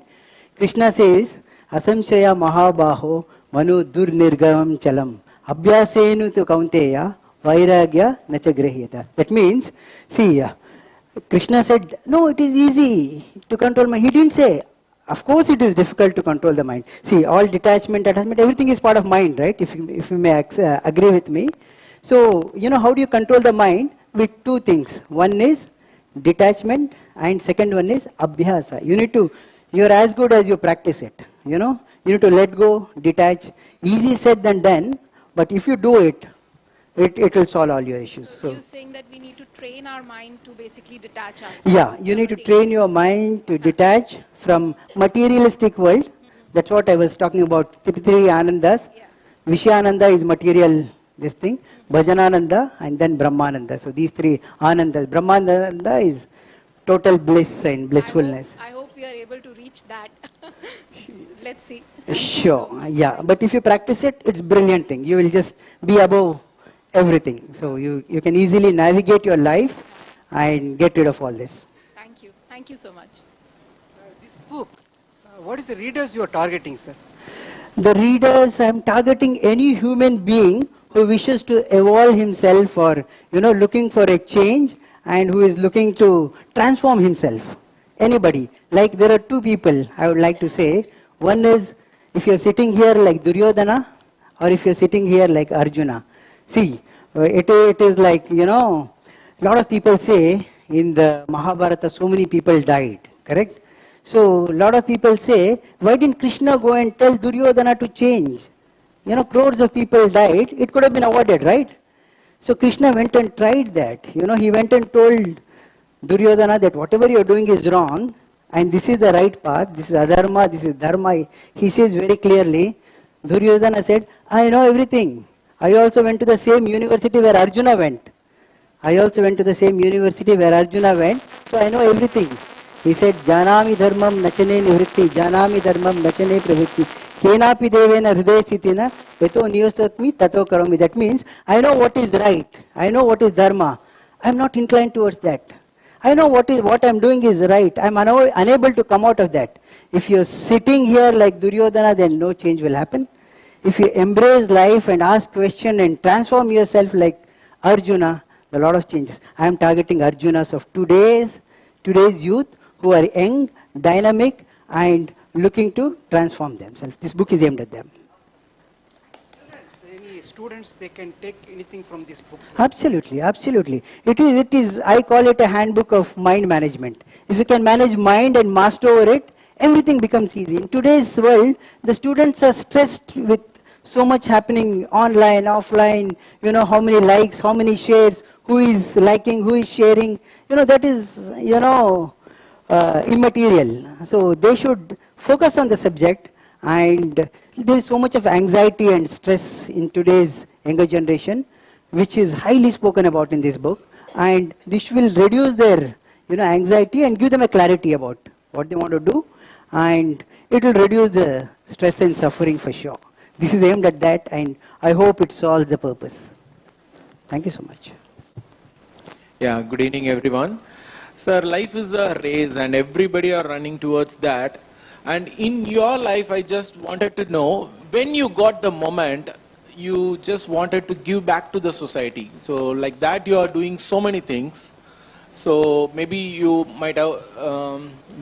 Krishna says, Asamshaya Mahabaho Manu Durnirgamam Chalam Abhyasenu tu Kaunteya Vairagya Nacha Grahiyata. That means, see, Krishna said, no, it is easy to control mind. He didn't say, of course it is difficult to control the mind. See, all detachment, attachment, everything is part of mind, right? If you may agree with me. So, how do you control the mind? With two things. One is detachment, and second one is abhyasa. You're as good as you practice it. You need to let go, detach. Easy said than done, but if you do it, it will solve all your issues. So you're saying that we need to train our mind to basically detach ourselves? Yeah, you need to train your mind to detach from materialistic world. That's what I was talking about, three anandas. Yeah. Vishyananda is material, this thing. Bhajanananda and then Brahmananda. So these three anandas. Brahmananda is total bliss and blissfulness. I hope we are able to reach that. Let's see. Sure, yeah. But if you practice it, it's a brilliant thing. You will just be above everything. So you can easily navigate your life and get rid of all this. Thank you. Thank you so much. This book, what is the readers you are targeting, sir? The readers, I am targeting any human being who wishes to evolve himself, or looking for a change, and who is looking to transform himself. Anybody. Like there are two people I would like to say. One is, if you're sitting here like Duryodhana, or if you're sitting here like Arjuna. See, it is like, a lot of people say in the Mahabharata so many people died, correct? So a lot of people say, why didn't Krishna go and tell Duryodhana to change? Crores of people died, it could have been avoided, right? So Krishna went and tried that. He went and told Duryodhana that whatever you're doing is wrong, and this is the right path, this is adharma, this is dharma. He says very clearly, Duryodhana said, I know everything. I also went to the same university where Arjuna went. I also went to the same university where Arjuna went, so I know everything. He said, Janami dharmam nachane nivritti, janami dharmam nachane pravritti, kenapi devena hridaya sitina, veto niyosatmi tato karomi. That means, I know what is right, I know what is dharma. I am not inclined towards that. I know what I am doing is right. I am unable to come out of that. If you are sitting here like Duryodhana, then no change will happen. If you embrace life and ask questions and transform yourself like Arjuna, a lot of changes. I am targeting Arjunas of today's youth who are young, dynamic, and looking to transform themselves. This book is aimed at them. students, they can take anything from this book, sir? Absolutely, absolutely. It is, I call it a handbook of mind management. If you can manage mind and master over it, everything becomes easy. In today's world, the students are stressed with so much happening online, offline, how many likes, how many shares, who is liking, who is sharing, that is, immaterial. So they should focus on the subject, and there is so much of anxiety and stress in today's younger generation, which is highly spoken about in this book, and this will reduce their anxiety and give them a clarity about what they want to do, and it will reduce the stress and suffering for sure. This is aimed at that, and I hope it solves the purpose. Thank you so much. Yeah, good evening everyone. Sir, life is a race and everybody are running towards that. And in your life, I just wanted to know, when you got the moment, you just wanted to give back to the society. So like that, you are doing so many things. So maybe you might have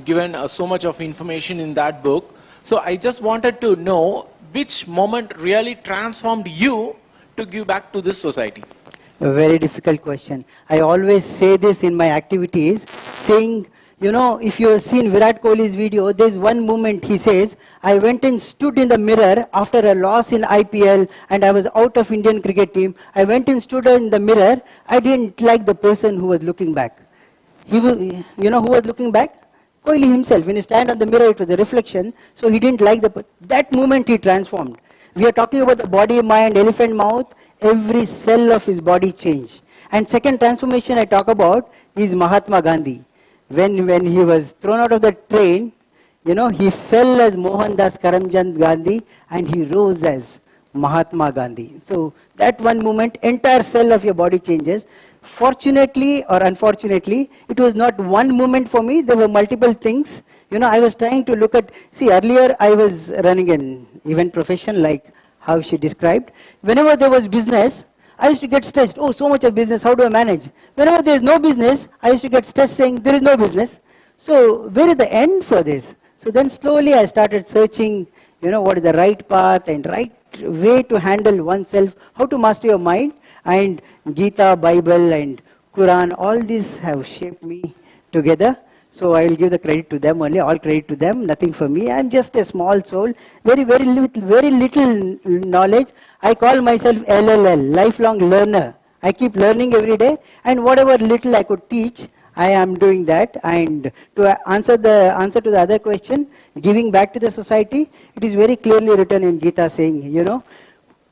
given so much of information in that book. So I just wanted to know which moment really transformed you to give back to this society. A very difficult question. I always say this in my activities, saying, if you have seen Virat Kohli's video, there's one moment he says, I went and stood in the mirror after a loss in IPL and I was out of Indian cricket team. I went and stood in the mirror. I didn't like the person who was looking back. Who was looking back? Kohli himself. When he stand on the mirror, it was a reflection. So he didn't like that moment he transformed. We are talking about the body, mind, elephant mouth. Every cell of his body changed. And second transformation I talk about is Mahatma Gandhi. When he was thrown out of the train, he fell as Mohandas Karamchand Gandhi and he rose as Mahatma Gandhi. So that one moment, entire cell of your body changes. Fortunately or unfortunately, it was not one moment for me. There were multiple things. I was trying to look at, earlier I was running an event profession like how she described. Whenever there was business, I used to get stressed. Oh, so much of business, how do I manage? Whenever there is no business, I used to get stressed saying, there is no business. So where is the end for this? So then slowly I started searching, what is the right path and right way to handle oneself, how to master your mind. And Gita, Bible and Quran, all these have shaped me together. So I will give the credit to them only, all credit to them, nothing for me. I am just a small soul, very little knowledge. I call myself LLL, lifelong learner. I keep learning every day, and whatever little I could teach, I am doing that. And to answer to the other question, giving back to the society, it is very clearly written in Gita saying,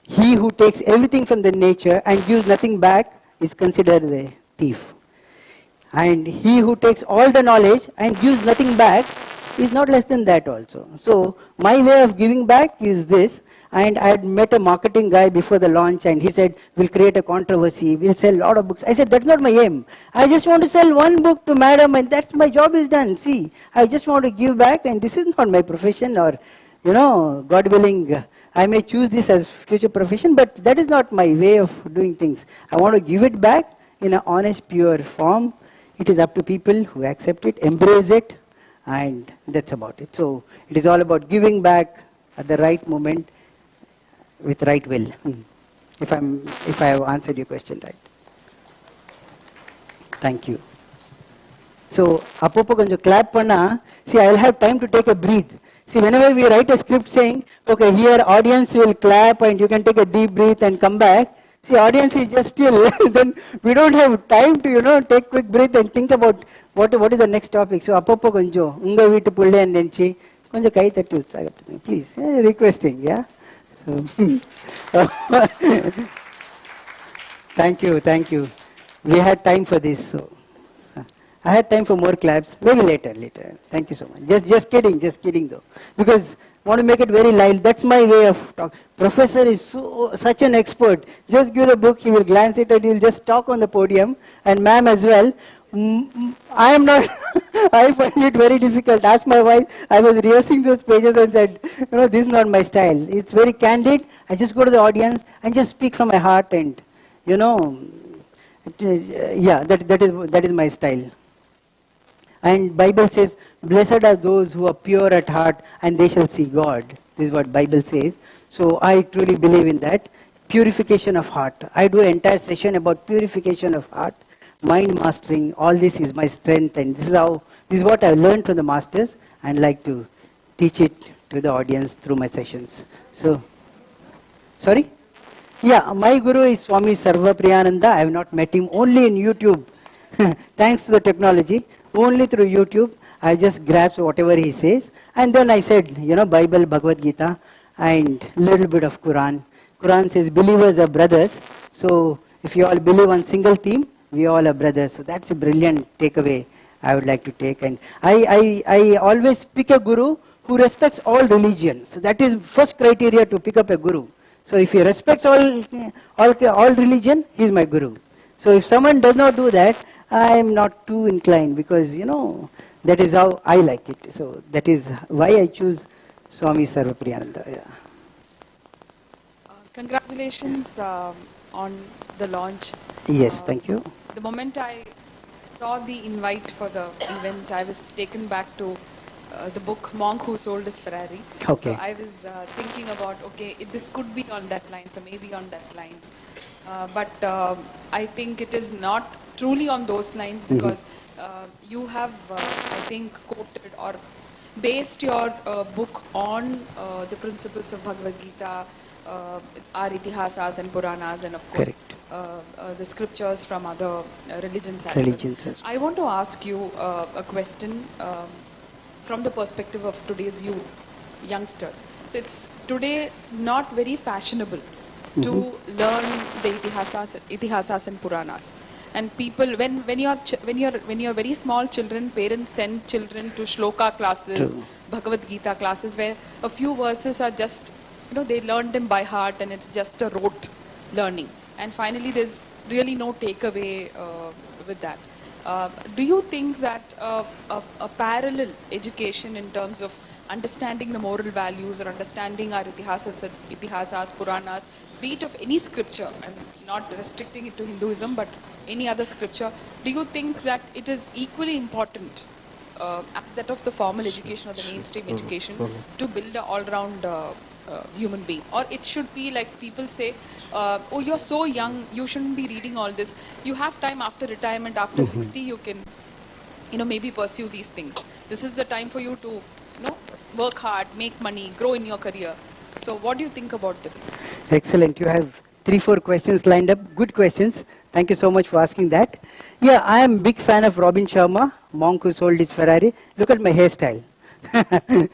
he who takes everything from the nature and gives nothing back is considered a thief. And he who takes all the knowledge and gives nothing back is not less than that also. So my way of giving back is this. And I had met a marketing guy before the launch and he said, we'll create a controversy, we'll sell a lot of books. I said, that's not my aim. I just want to sell one book to madam and that's my job is done. See, I just want to give back and this is not my profession or, God willing, I may choose this as future profession, but that is not my way of doing things. I want to give it back in an honest, pure form. It is up to people who accept it, embrace it, and that's about it. So it is all about giving back at the right moment with right will. If I have answered your question right. Thank you. So, appopo konjam clap panna. See, I will have time to take a breath. See, whenever we write a script saying, okay, here audience will clap and you can take a deep breath and come back. See, audience is just still, then we don't have time to, take quick breath and think about what is the next topic. So, appopo konjo, unga veetu pulle and nenchi, konjo kai tattu utsagaptu. Please, requesting, yeah. So, thank you. We had time for this, so. I had time for more claps. Maybe later. Thank you so much. Just kidding though. Because I want to make it very light. That's my way of talk. Professor is such an expert. Just give the book, he will glance it and he will just talk on the podium. And ma'am as well. I am not, I find it very difficult. Ask my wife, I was rehearsing those pages and said, this is not my style. It's very candid. I just go to the audience and just speak from my heart and, that is my style. And Bible says, blessed are those who are pure at heart and they shall see God. This is what Bible says. So I truly believe in that. purification of heart. I do an entire session about purification of heart, mind mastering. All this is my strength, and this is what I learned from the masters, and like to teach it to the audience through my sessions. So, sorry? Yeah, my guru is Swami Sarva Priyananda. I have not met him, only in YouTube. Thanks to the technology, only through YouTube. I just grasped whatever he says. And then I said, Bible, Bhagavad Gita, and little bit of Quran. Quran says believers are brothers. So if you all believe on single theme, we all are brothers. So that's a brilliant takeaway I would like to take. And I always pick a guru who respects all religion. So that is first criteria to pick up a guru. So if he respects all religion, he is my guru. So if someone does not do that, I am not too inclined, because that is how I like it. So that is why I choose Swami Sarva Priyananda. Yeah. Congratulations on the launch. Yes, thank you. The moment I saw the invite for the event, I was taken back to the book Monk Who Sold His Ferrari. Okay. So I was thinking about, okay, this could be on that line, so maybe on that lines. But I think it is not truly on those lines, because you have, I think, quoted or based your book on the principles of Bhagavad Gita, our itihasas and Puranas, and of course the scriptures from other religions as well. I want to ask you a question from the perspective of today's youth, youngsters. So it's today not very fashionable to learn the itihasas and Puranas. And people, when you're very small children, parents send children to shloka classes, Bhagavad Gita classes, where a few verses are just, they learn them by heart, and it's just a rote learning. And finally, there's really no takeaway with that. Do you think that a parallel education in terms of understanding the moral values or understanding our itihasas, Puranas, be it of any scripture, and not restricting it to Hinduism, but any other scripture, do you think that it is equally important as that of the formal education or the mainstream education to build an all-round human being? Or it should be like people say, oh, you're so young, you shouldn't be reading all this. You have time after retirement, after 60, you can, maybe pursue these things. This is the time for you to, work hard, make money, grow in your career. So what do you think about this? Excellent. You have 3-4 questions lined up. Good questions. Thank you so much for asking that. Yeah, I am a big fan of Robin Sharma, Monk Who Sold His Ferrari. Look at my hairstyle.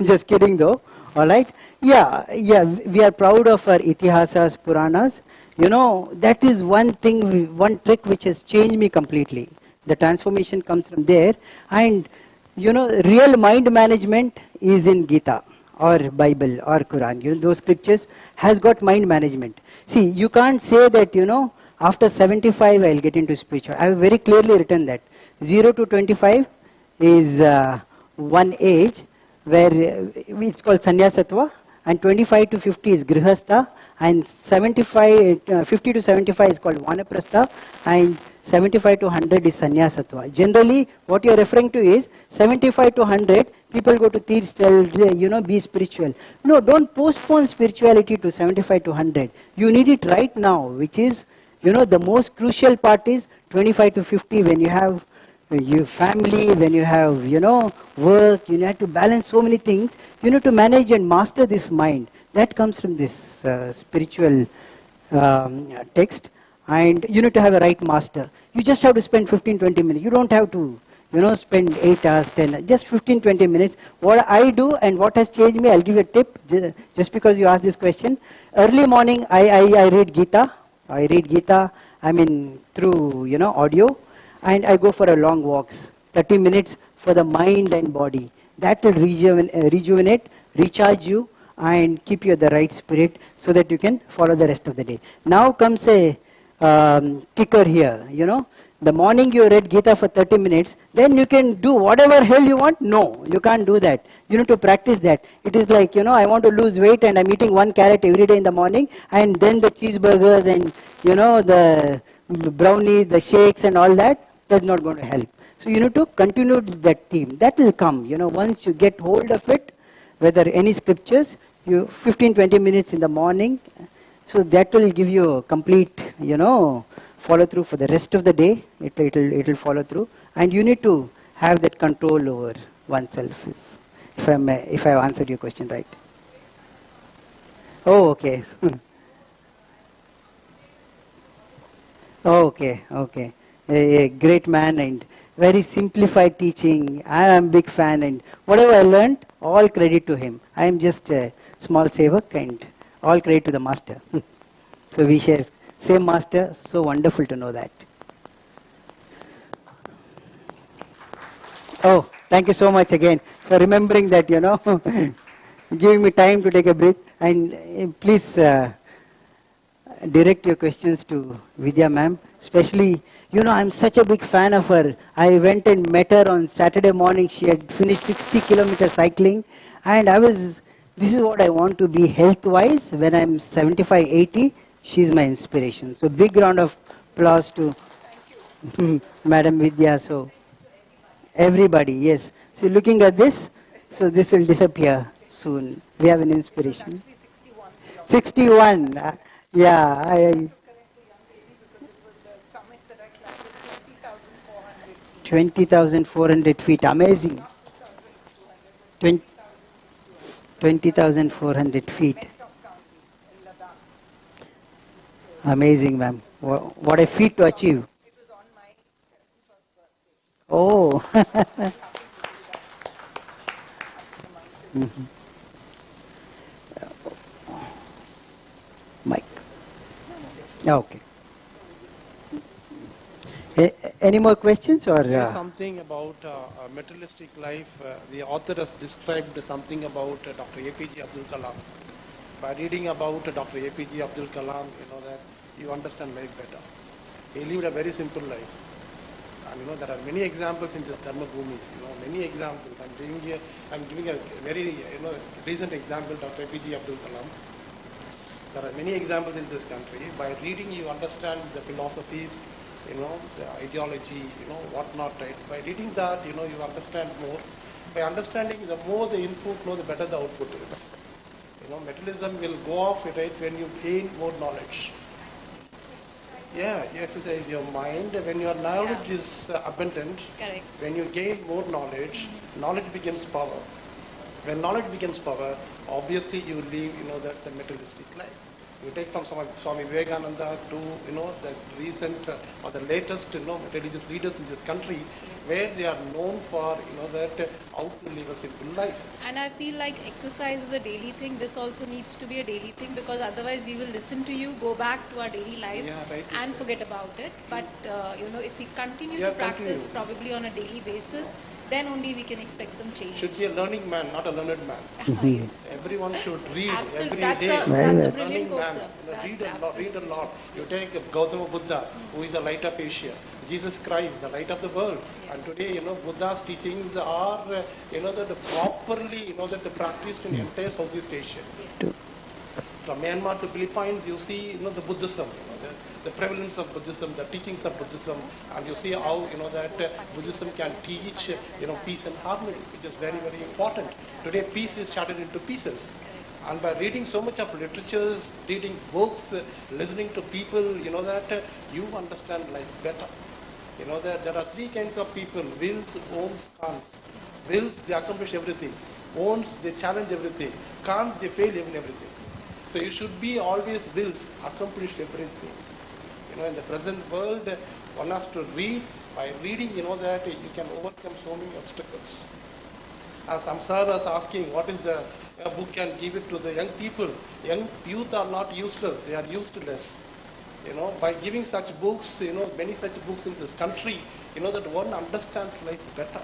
Just kidding though. All right. Yeah, we are proud of our itihasas, Puranas. That is one thing, one trick which has changed me completely. The transformation comes from there. And, real mind management is in Gita or Bible or Quran. Those scriptures has got mind management. See, you can't say that, after 75 I'll get into spiritual. I have very clearly written that 0 to 25 is one age where it's called Sannyasatva, and 25 to 50 is Grihastha, and 50 to 75 is called Vanaprastha, and 75 to 100 is Sannyasatva. Generally, what you are referring to is 75 to 100, people go to Tirth, be spiritual. No, don't postpone spirituality to 75 to 100. You need it right now, which is, the most crucial part is 25 to 50, when you have your family, when you have, work, you have to balance so many things. You need to manage and master this mind. That comes from this spiritual text. And you need to have a right master. You just have to spend 15-20 minutes. You don't have to, spend 8 hours, 10, just 15-20 minutes. What I do and what has changed me, I'll give you a tip, just because you asked this question. Early morning, I read Gita. Through, audio. And I go for a long walks, 30 minutes for the mind and body. That will rejuvenate, recharge you, and keep you at the right spirit so that you can follow the rest of the day. Now comes a kicker here, The morning you read Gita for 30 minutes, then you can do whatever hell you want. No, you can't do that. You need to practice that. It is like, I want to lose weight and I'm eating 1 carrot every day in the morning, and then the cheeseburgers and, the brownies, the shakes and all that, that's not going to help. So you need to continue that theme. That will come, once you get hold of it, whether any scriptures, you 15-20 minutes in the morning, So that will give you a complete, follow through for the rest of the day. It'll follow through, and you need to have that control over oneself. If I have answered your question right. Oh, okay. Okay, okay. A great man and very simplified teaching. I am a big fan, and whatever I learned, all credit to him. I am just a small sevak, and all credit to the master. So we share same master. So wonderful to know that. Oh, thank you so much again for remembering that, giving me time to take a breath. And please direct your questions to Vidya ma'am. Especially, I'm such a big fan of her. I went and met her on Saturday morning. She had finished 60 kilometers cycling. And this is what I want to be health-wise. When I'm 75, 80, she's my inspiration. So big round of applause to Madam Vidya. So everybody, yes. So looking at this, so this will disappear soon. We have an inspiration. 61. Yeah. 20,400 feet. Amazing. 20,400 feet. Amazing, ma'am. What a feat to achieve. Oh. Mike. Okay. Any more questions or? Something about materialistic life. The author has described something about Dr. APJ Abdul Kalam. By reading about Dr. APJ Abdul Kalam, that you understand life better. He lived a very simple life. And there are many examples in this Dharma Bhumi. Many examples. I'm giving a very recent example, Dr. APJ Abdul Kalam. There are many examples in this country. By reading, you understand the philosophies, the ideology, whatnot, right? By reading that, you understand more. By understanding, the more the input, the better the output is. Materialism will go off, right, when you gain more knowledge. Yeah, you exercise your mind. When your knowledge is abundant, Correct. when you gain more knowledge, knowledge becomes power. When knowledge becomes power, obviously you live, the materialistic life. You take from Swami Vivekananda to, the recent or the latest, religious leaders in this country, where they are known for, that how to live a simple life. And I feel like exercise is a daily thing. This also needs to be a daily thing, because otherwise we will listen to you, go back to our daily lives, and forget about it. But, if we continue to practice probably on a daily basis, then only we can expect some change. Should be a learning man, not a learned man. Yes. Everyone should read every That's day. that's a brilliant quote, Man. sir. Read a lot. You take Gautama Buddha, who is the light of Asia. Jesus Christ, the light of the world. And today, Buddha's teachings are, properly, practiced in entire Southeast Asia. From Myanmar to Philippines, you see, the Buddhism, the prevalence of Buddhism, the teachings of Buddhism, and you see how, that Buddhism can teach, peace and harmony, which is very, very important. Today, peace is shattered into pieces. And by reading so much of literatures, reading books, listening to people, that you understand life better. That there are three kinds of people: wills, owns, cons. Wills, they accomplish everything. Owns, they challenge everything. Cons, they fail in everything. So you should be always wills, accomplish everything. In the present world, one has to read. By reading, that you can overcome so many obstacles. As Samsara was asking, what is the book can give it to the young people? Young youth are not useless, they are useless. By giving such books, many such books in this country, that one understands life better.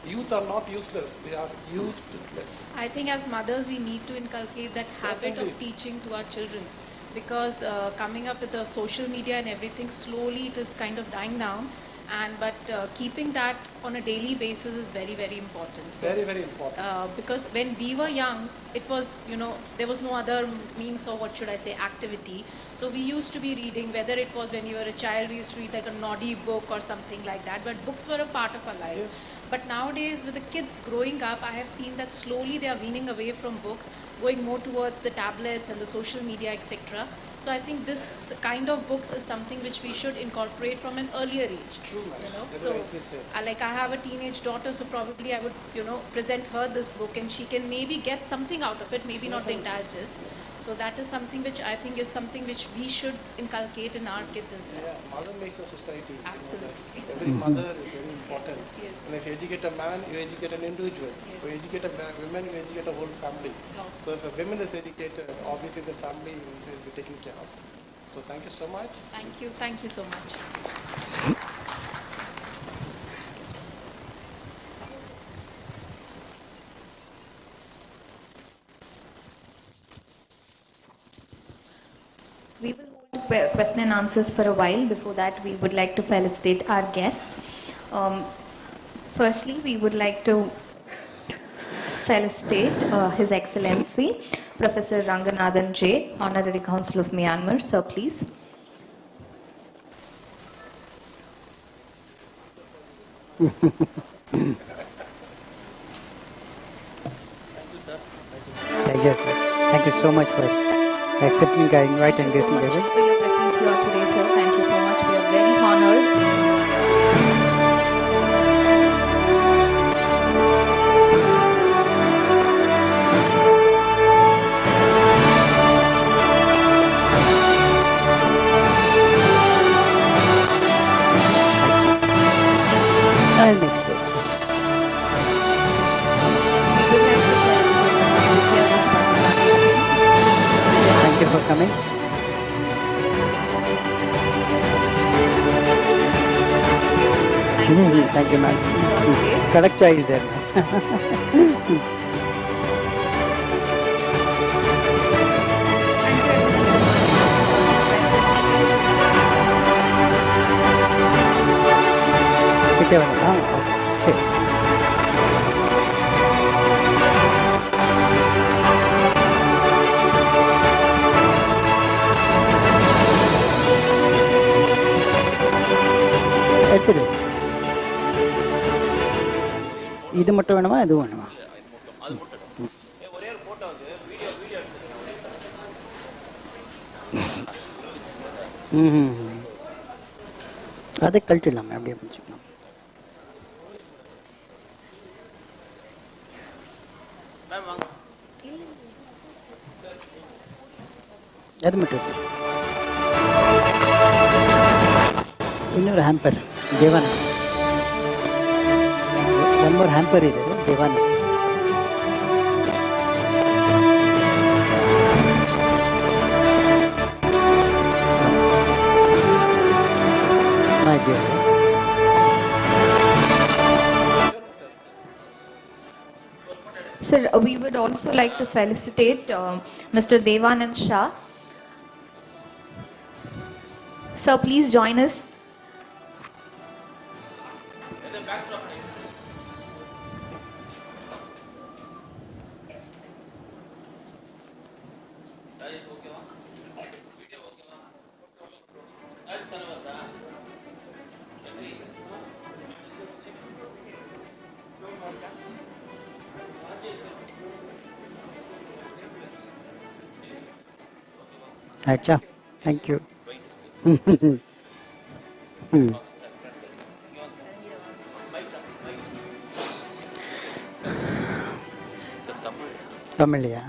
Youth are not useless, they are useless. I think as mothers, we need to inculcate that habit of teaching to our children, because coming up with the social media and everything, slowly it is kind of dying down. But keeping that on a daily basis is very, very important. So, Very, very important. because when we were young, it was, there was no other means of, what should I say, activity. So we used to be reading, whether it was when you were a child, we used to read like a naughty book or something like that, but books were a part of our life. Yes. But nowadays, with the kids growing up, I have seen that slowly they are weaning away from books, going more towards the tablets and the social media, etc. So I think this kind of books is something which we should incorporate from an earlier age. True, ma'am. So, I have a teenage daughter, so probably I would, present her this book, and she can maybe get something out of it, maybe not the entire gist. So that is something which I think is something which we should inculcate in our kids as well. Yeah, mother makes a society. Absolutely. Every mother is very important. Yes. And if you educate a man, you educate an individual. Yes. If you educate a woman, you educate a whole family. No. So if a woman is educated, obviously the family will be taken care of. So thank you so much. Thank you. Thank you so much. We will hold question and answers for a while. Before that, we would like to felicitate our guests. Firstly, we would like to felicitate His Excellency Professor Ranganathan J, Honorary Consul of Myanmar. Sir, please. Yes, sir. Thank you so much for accepting our invite and Thank you so guessing much David. for your presence here today, sir. Thank you so much. We are very honored. And next question. We would like to felicitate Thank you for coming. Thank you, ma'am. Kadak chai is there, ma'am. Pick one. Okay. எடுத்துடு இது மட்டும் வேணுமா இது வேணுமா அதை கழட்டிடலாமே அப்படியே பிடிச்சிக்கலாம் அது மட்டும் எடுத்து ಇನ್ನೊಂದು ಹ್ಯಾಂಪರ್ ದೇವಾನ ಒನ್ ಮೋರ್ ಹ್ಯಾಂಪರ್ ಇದೆ ದೇವಾನ Sir, we would also like to felicitate Mr. Devanand Shah. Sir, please join us. अच्छा थैंक यू तमिल या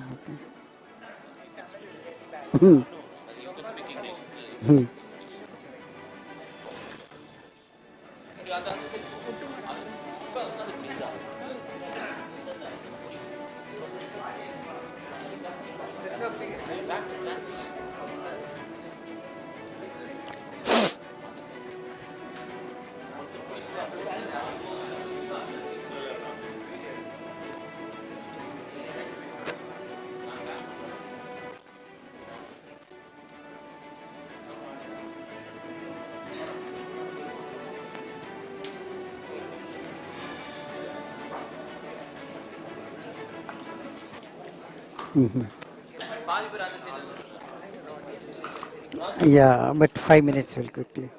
Yeah, but 5 minutes will quickly.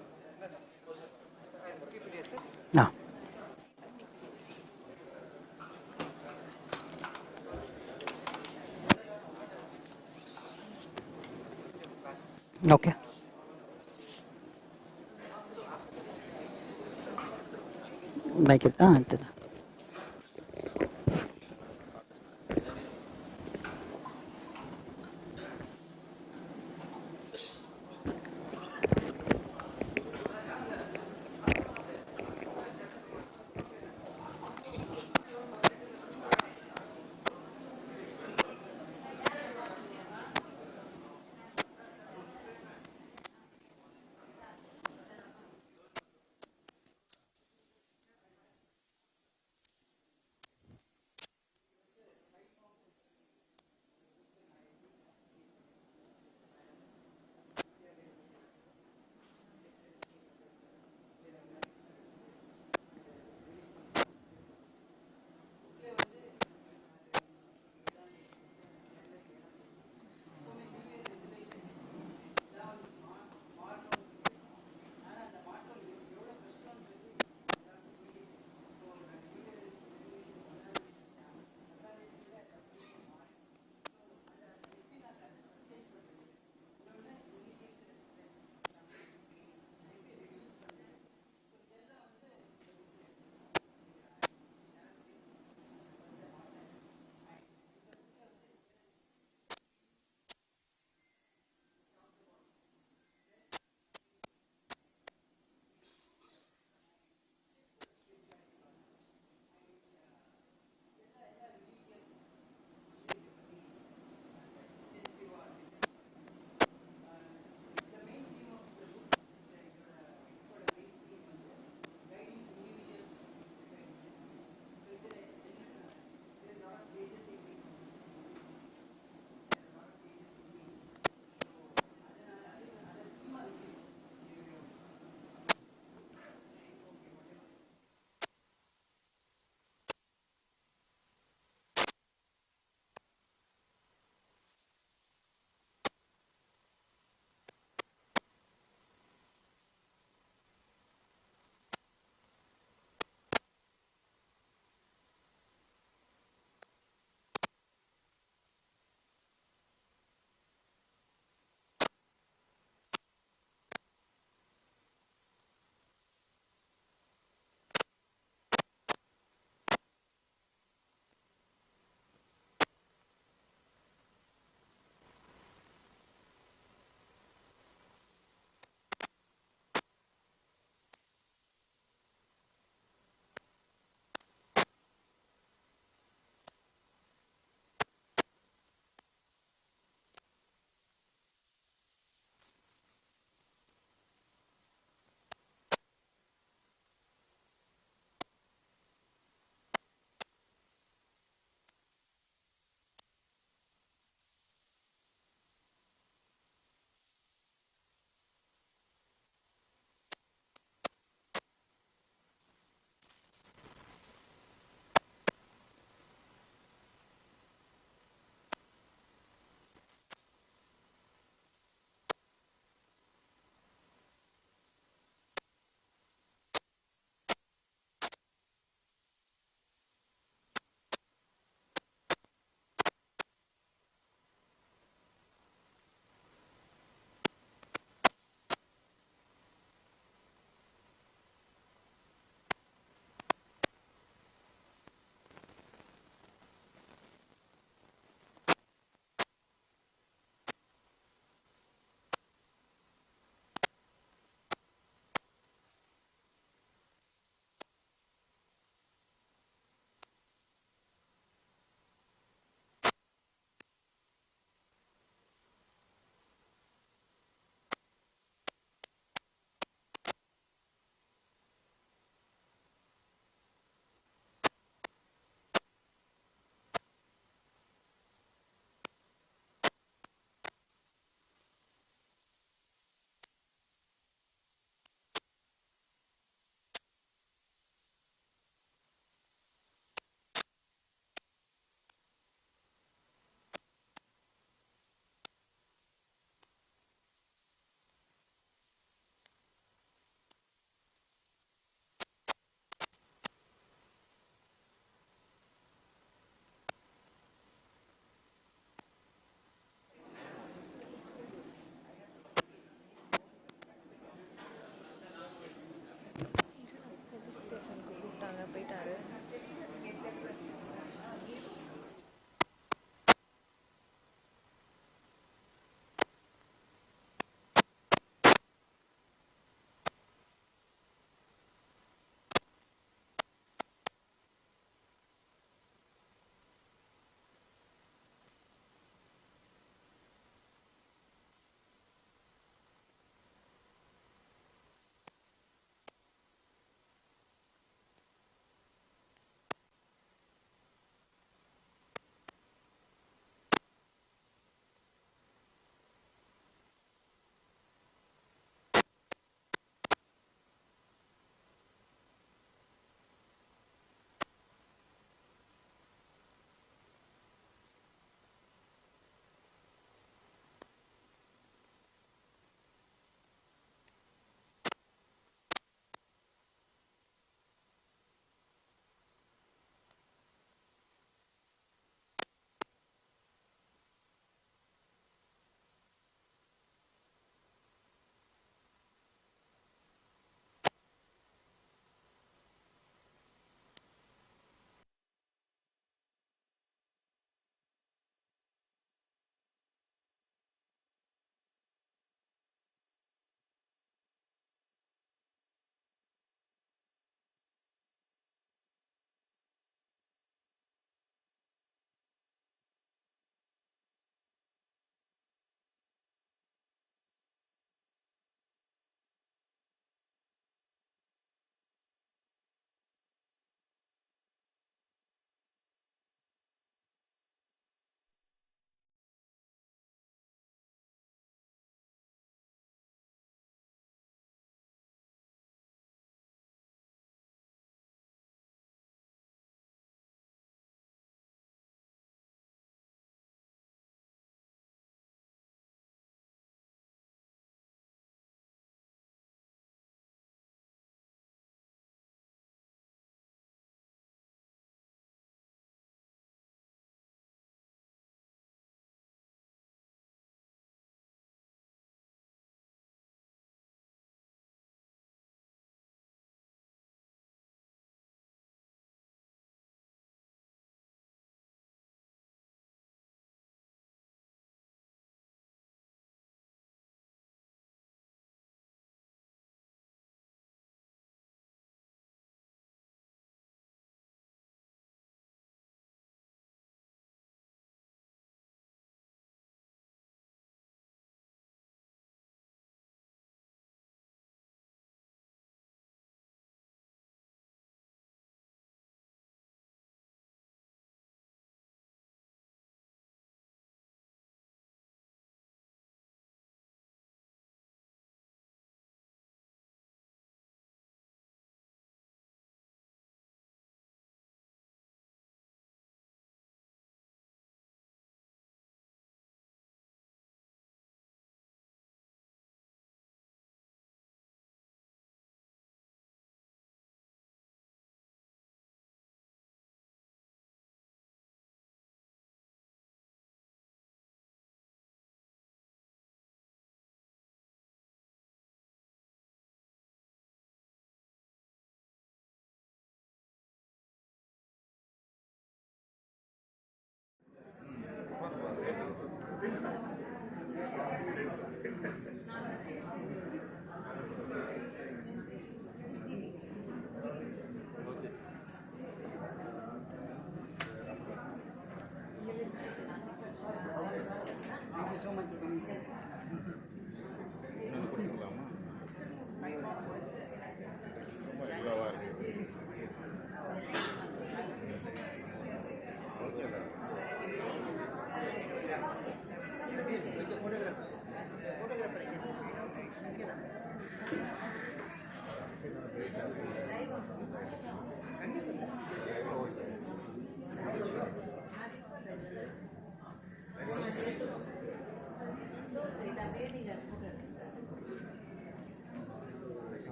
No. Okay. Make it. Antara.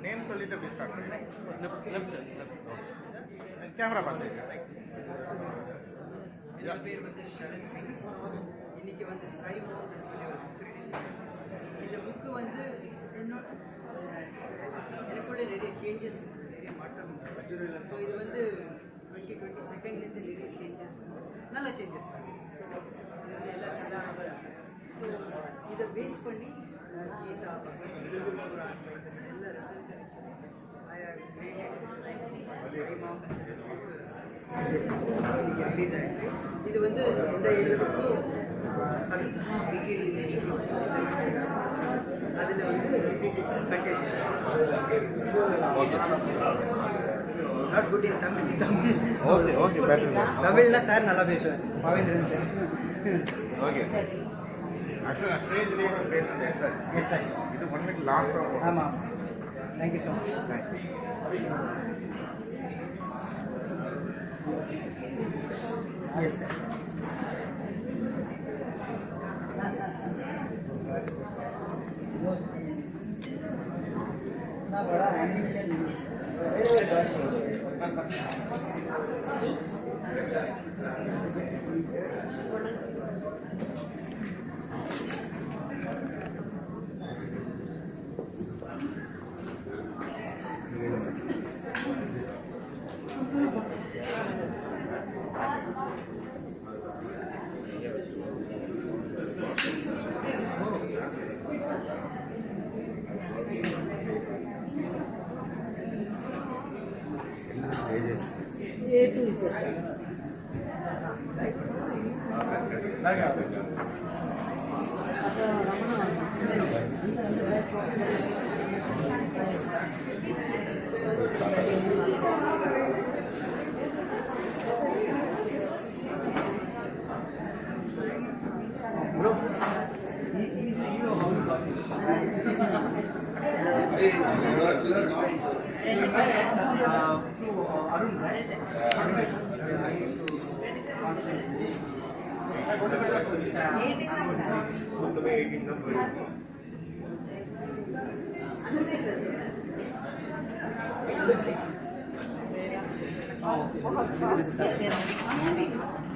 Name சொல்லிட்டு அப்படி start camera பார்த்துருக்கேன். என்னோட பேர் வந்து ஷரத் சிங். இன்னைக்கு வந்து ஸ்கை மவுண்டன் சொல்லி ஒரு புக் ரிலீஸ் பண்ணிருக்கேன். இந்த புக்கு வந்து எனக்குள்ள நிறைய சேஞ்சஸ், நிறைய மாற்றம். ஸோ இது வந்து 2022லேருந்து நிறைய சேஞ்சஸ், நல்ல சேஞ்சஸ். ஸோ இது வந்து எல்லாம் சொன்னாங்க. ஸோ இதை பேஸ் பண்ணி கீதா எல்லா ரெஃபரன்ஸ் ரிலீஸ் ஆகிட்டு இது வந்து இந்த எழுத்துக்கும் அதில் வந்து not good in Tamil. Okay okay தமிழ்னா சார் நல்லா பேசுவார், பவேந்திரன் சார். ஓகே ஆக்சுவலாக நான் ஸ்டேஜ்லேயே எடுத்தாச்சு. இது 1 வீக் லாஸ்ட்டாக. ஆமாம், thank you so much. Thanks. Yes, sir. ना बड़ा एम्बिशन A to Z.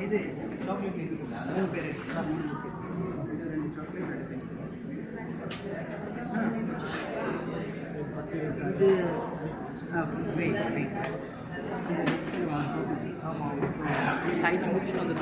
இது சாக்லேட் மூணு பேர் இது வெயிட் வெயிட் டைட்டில் முடிச்சு அந்த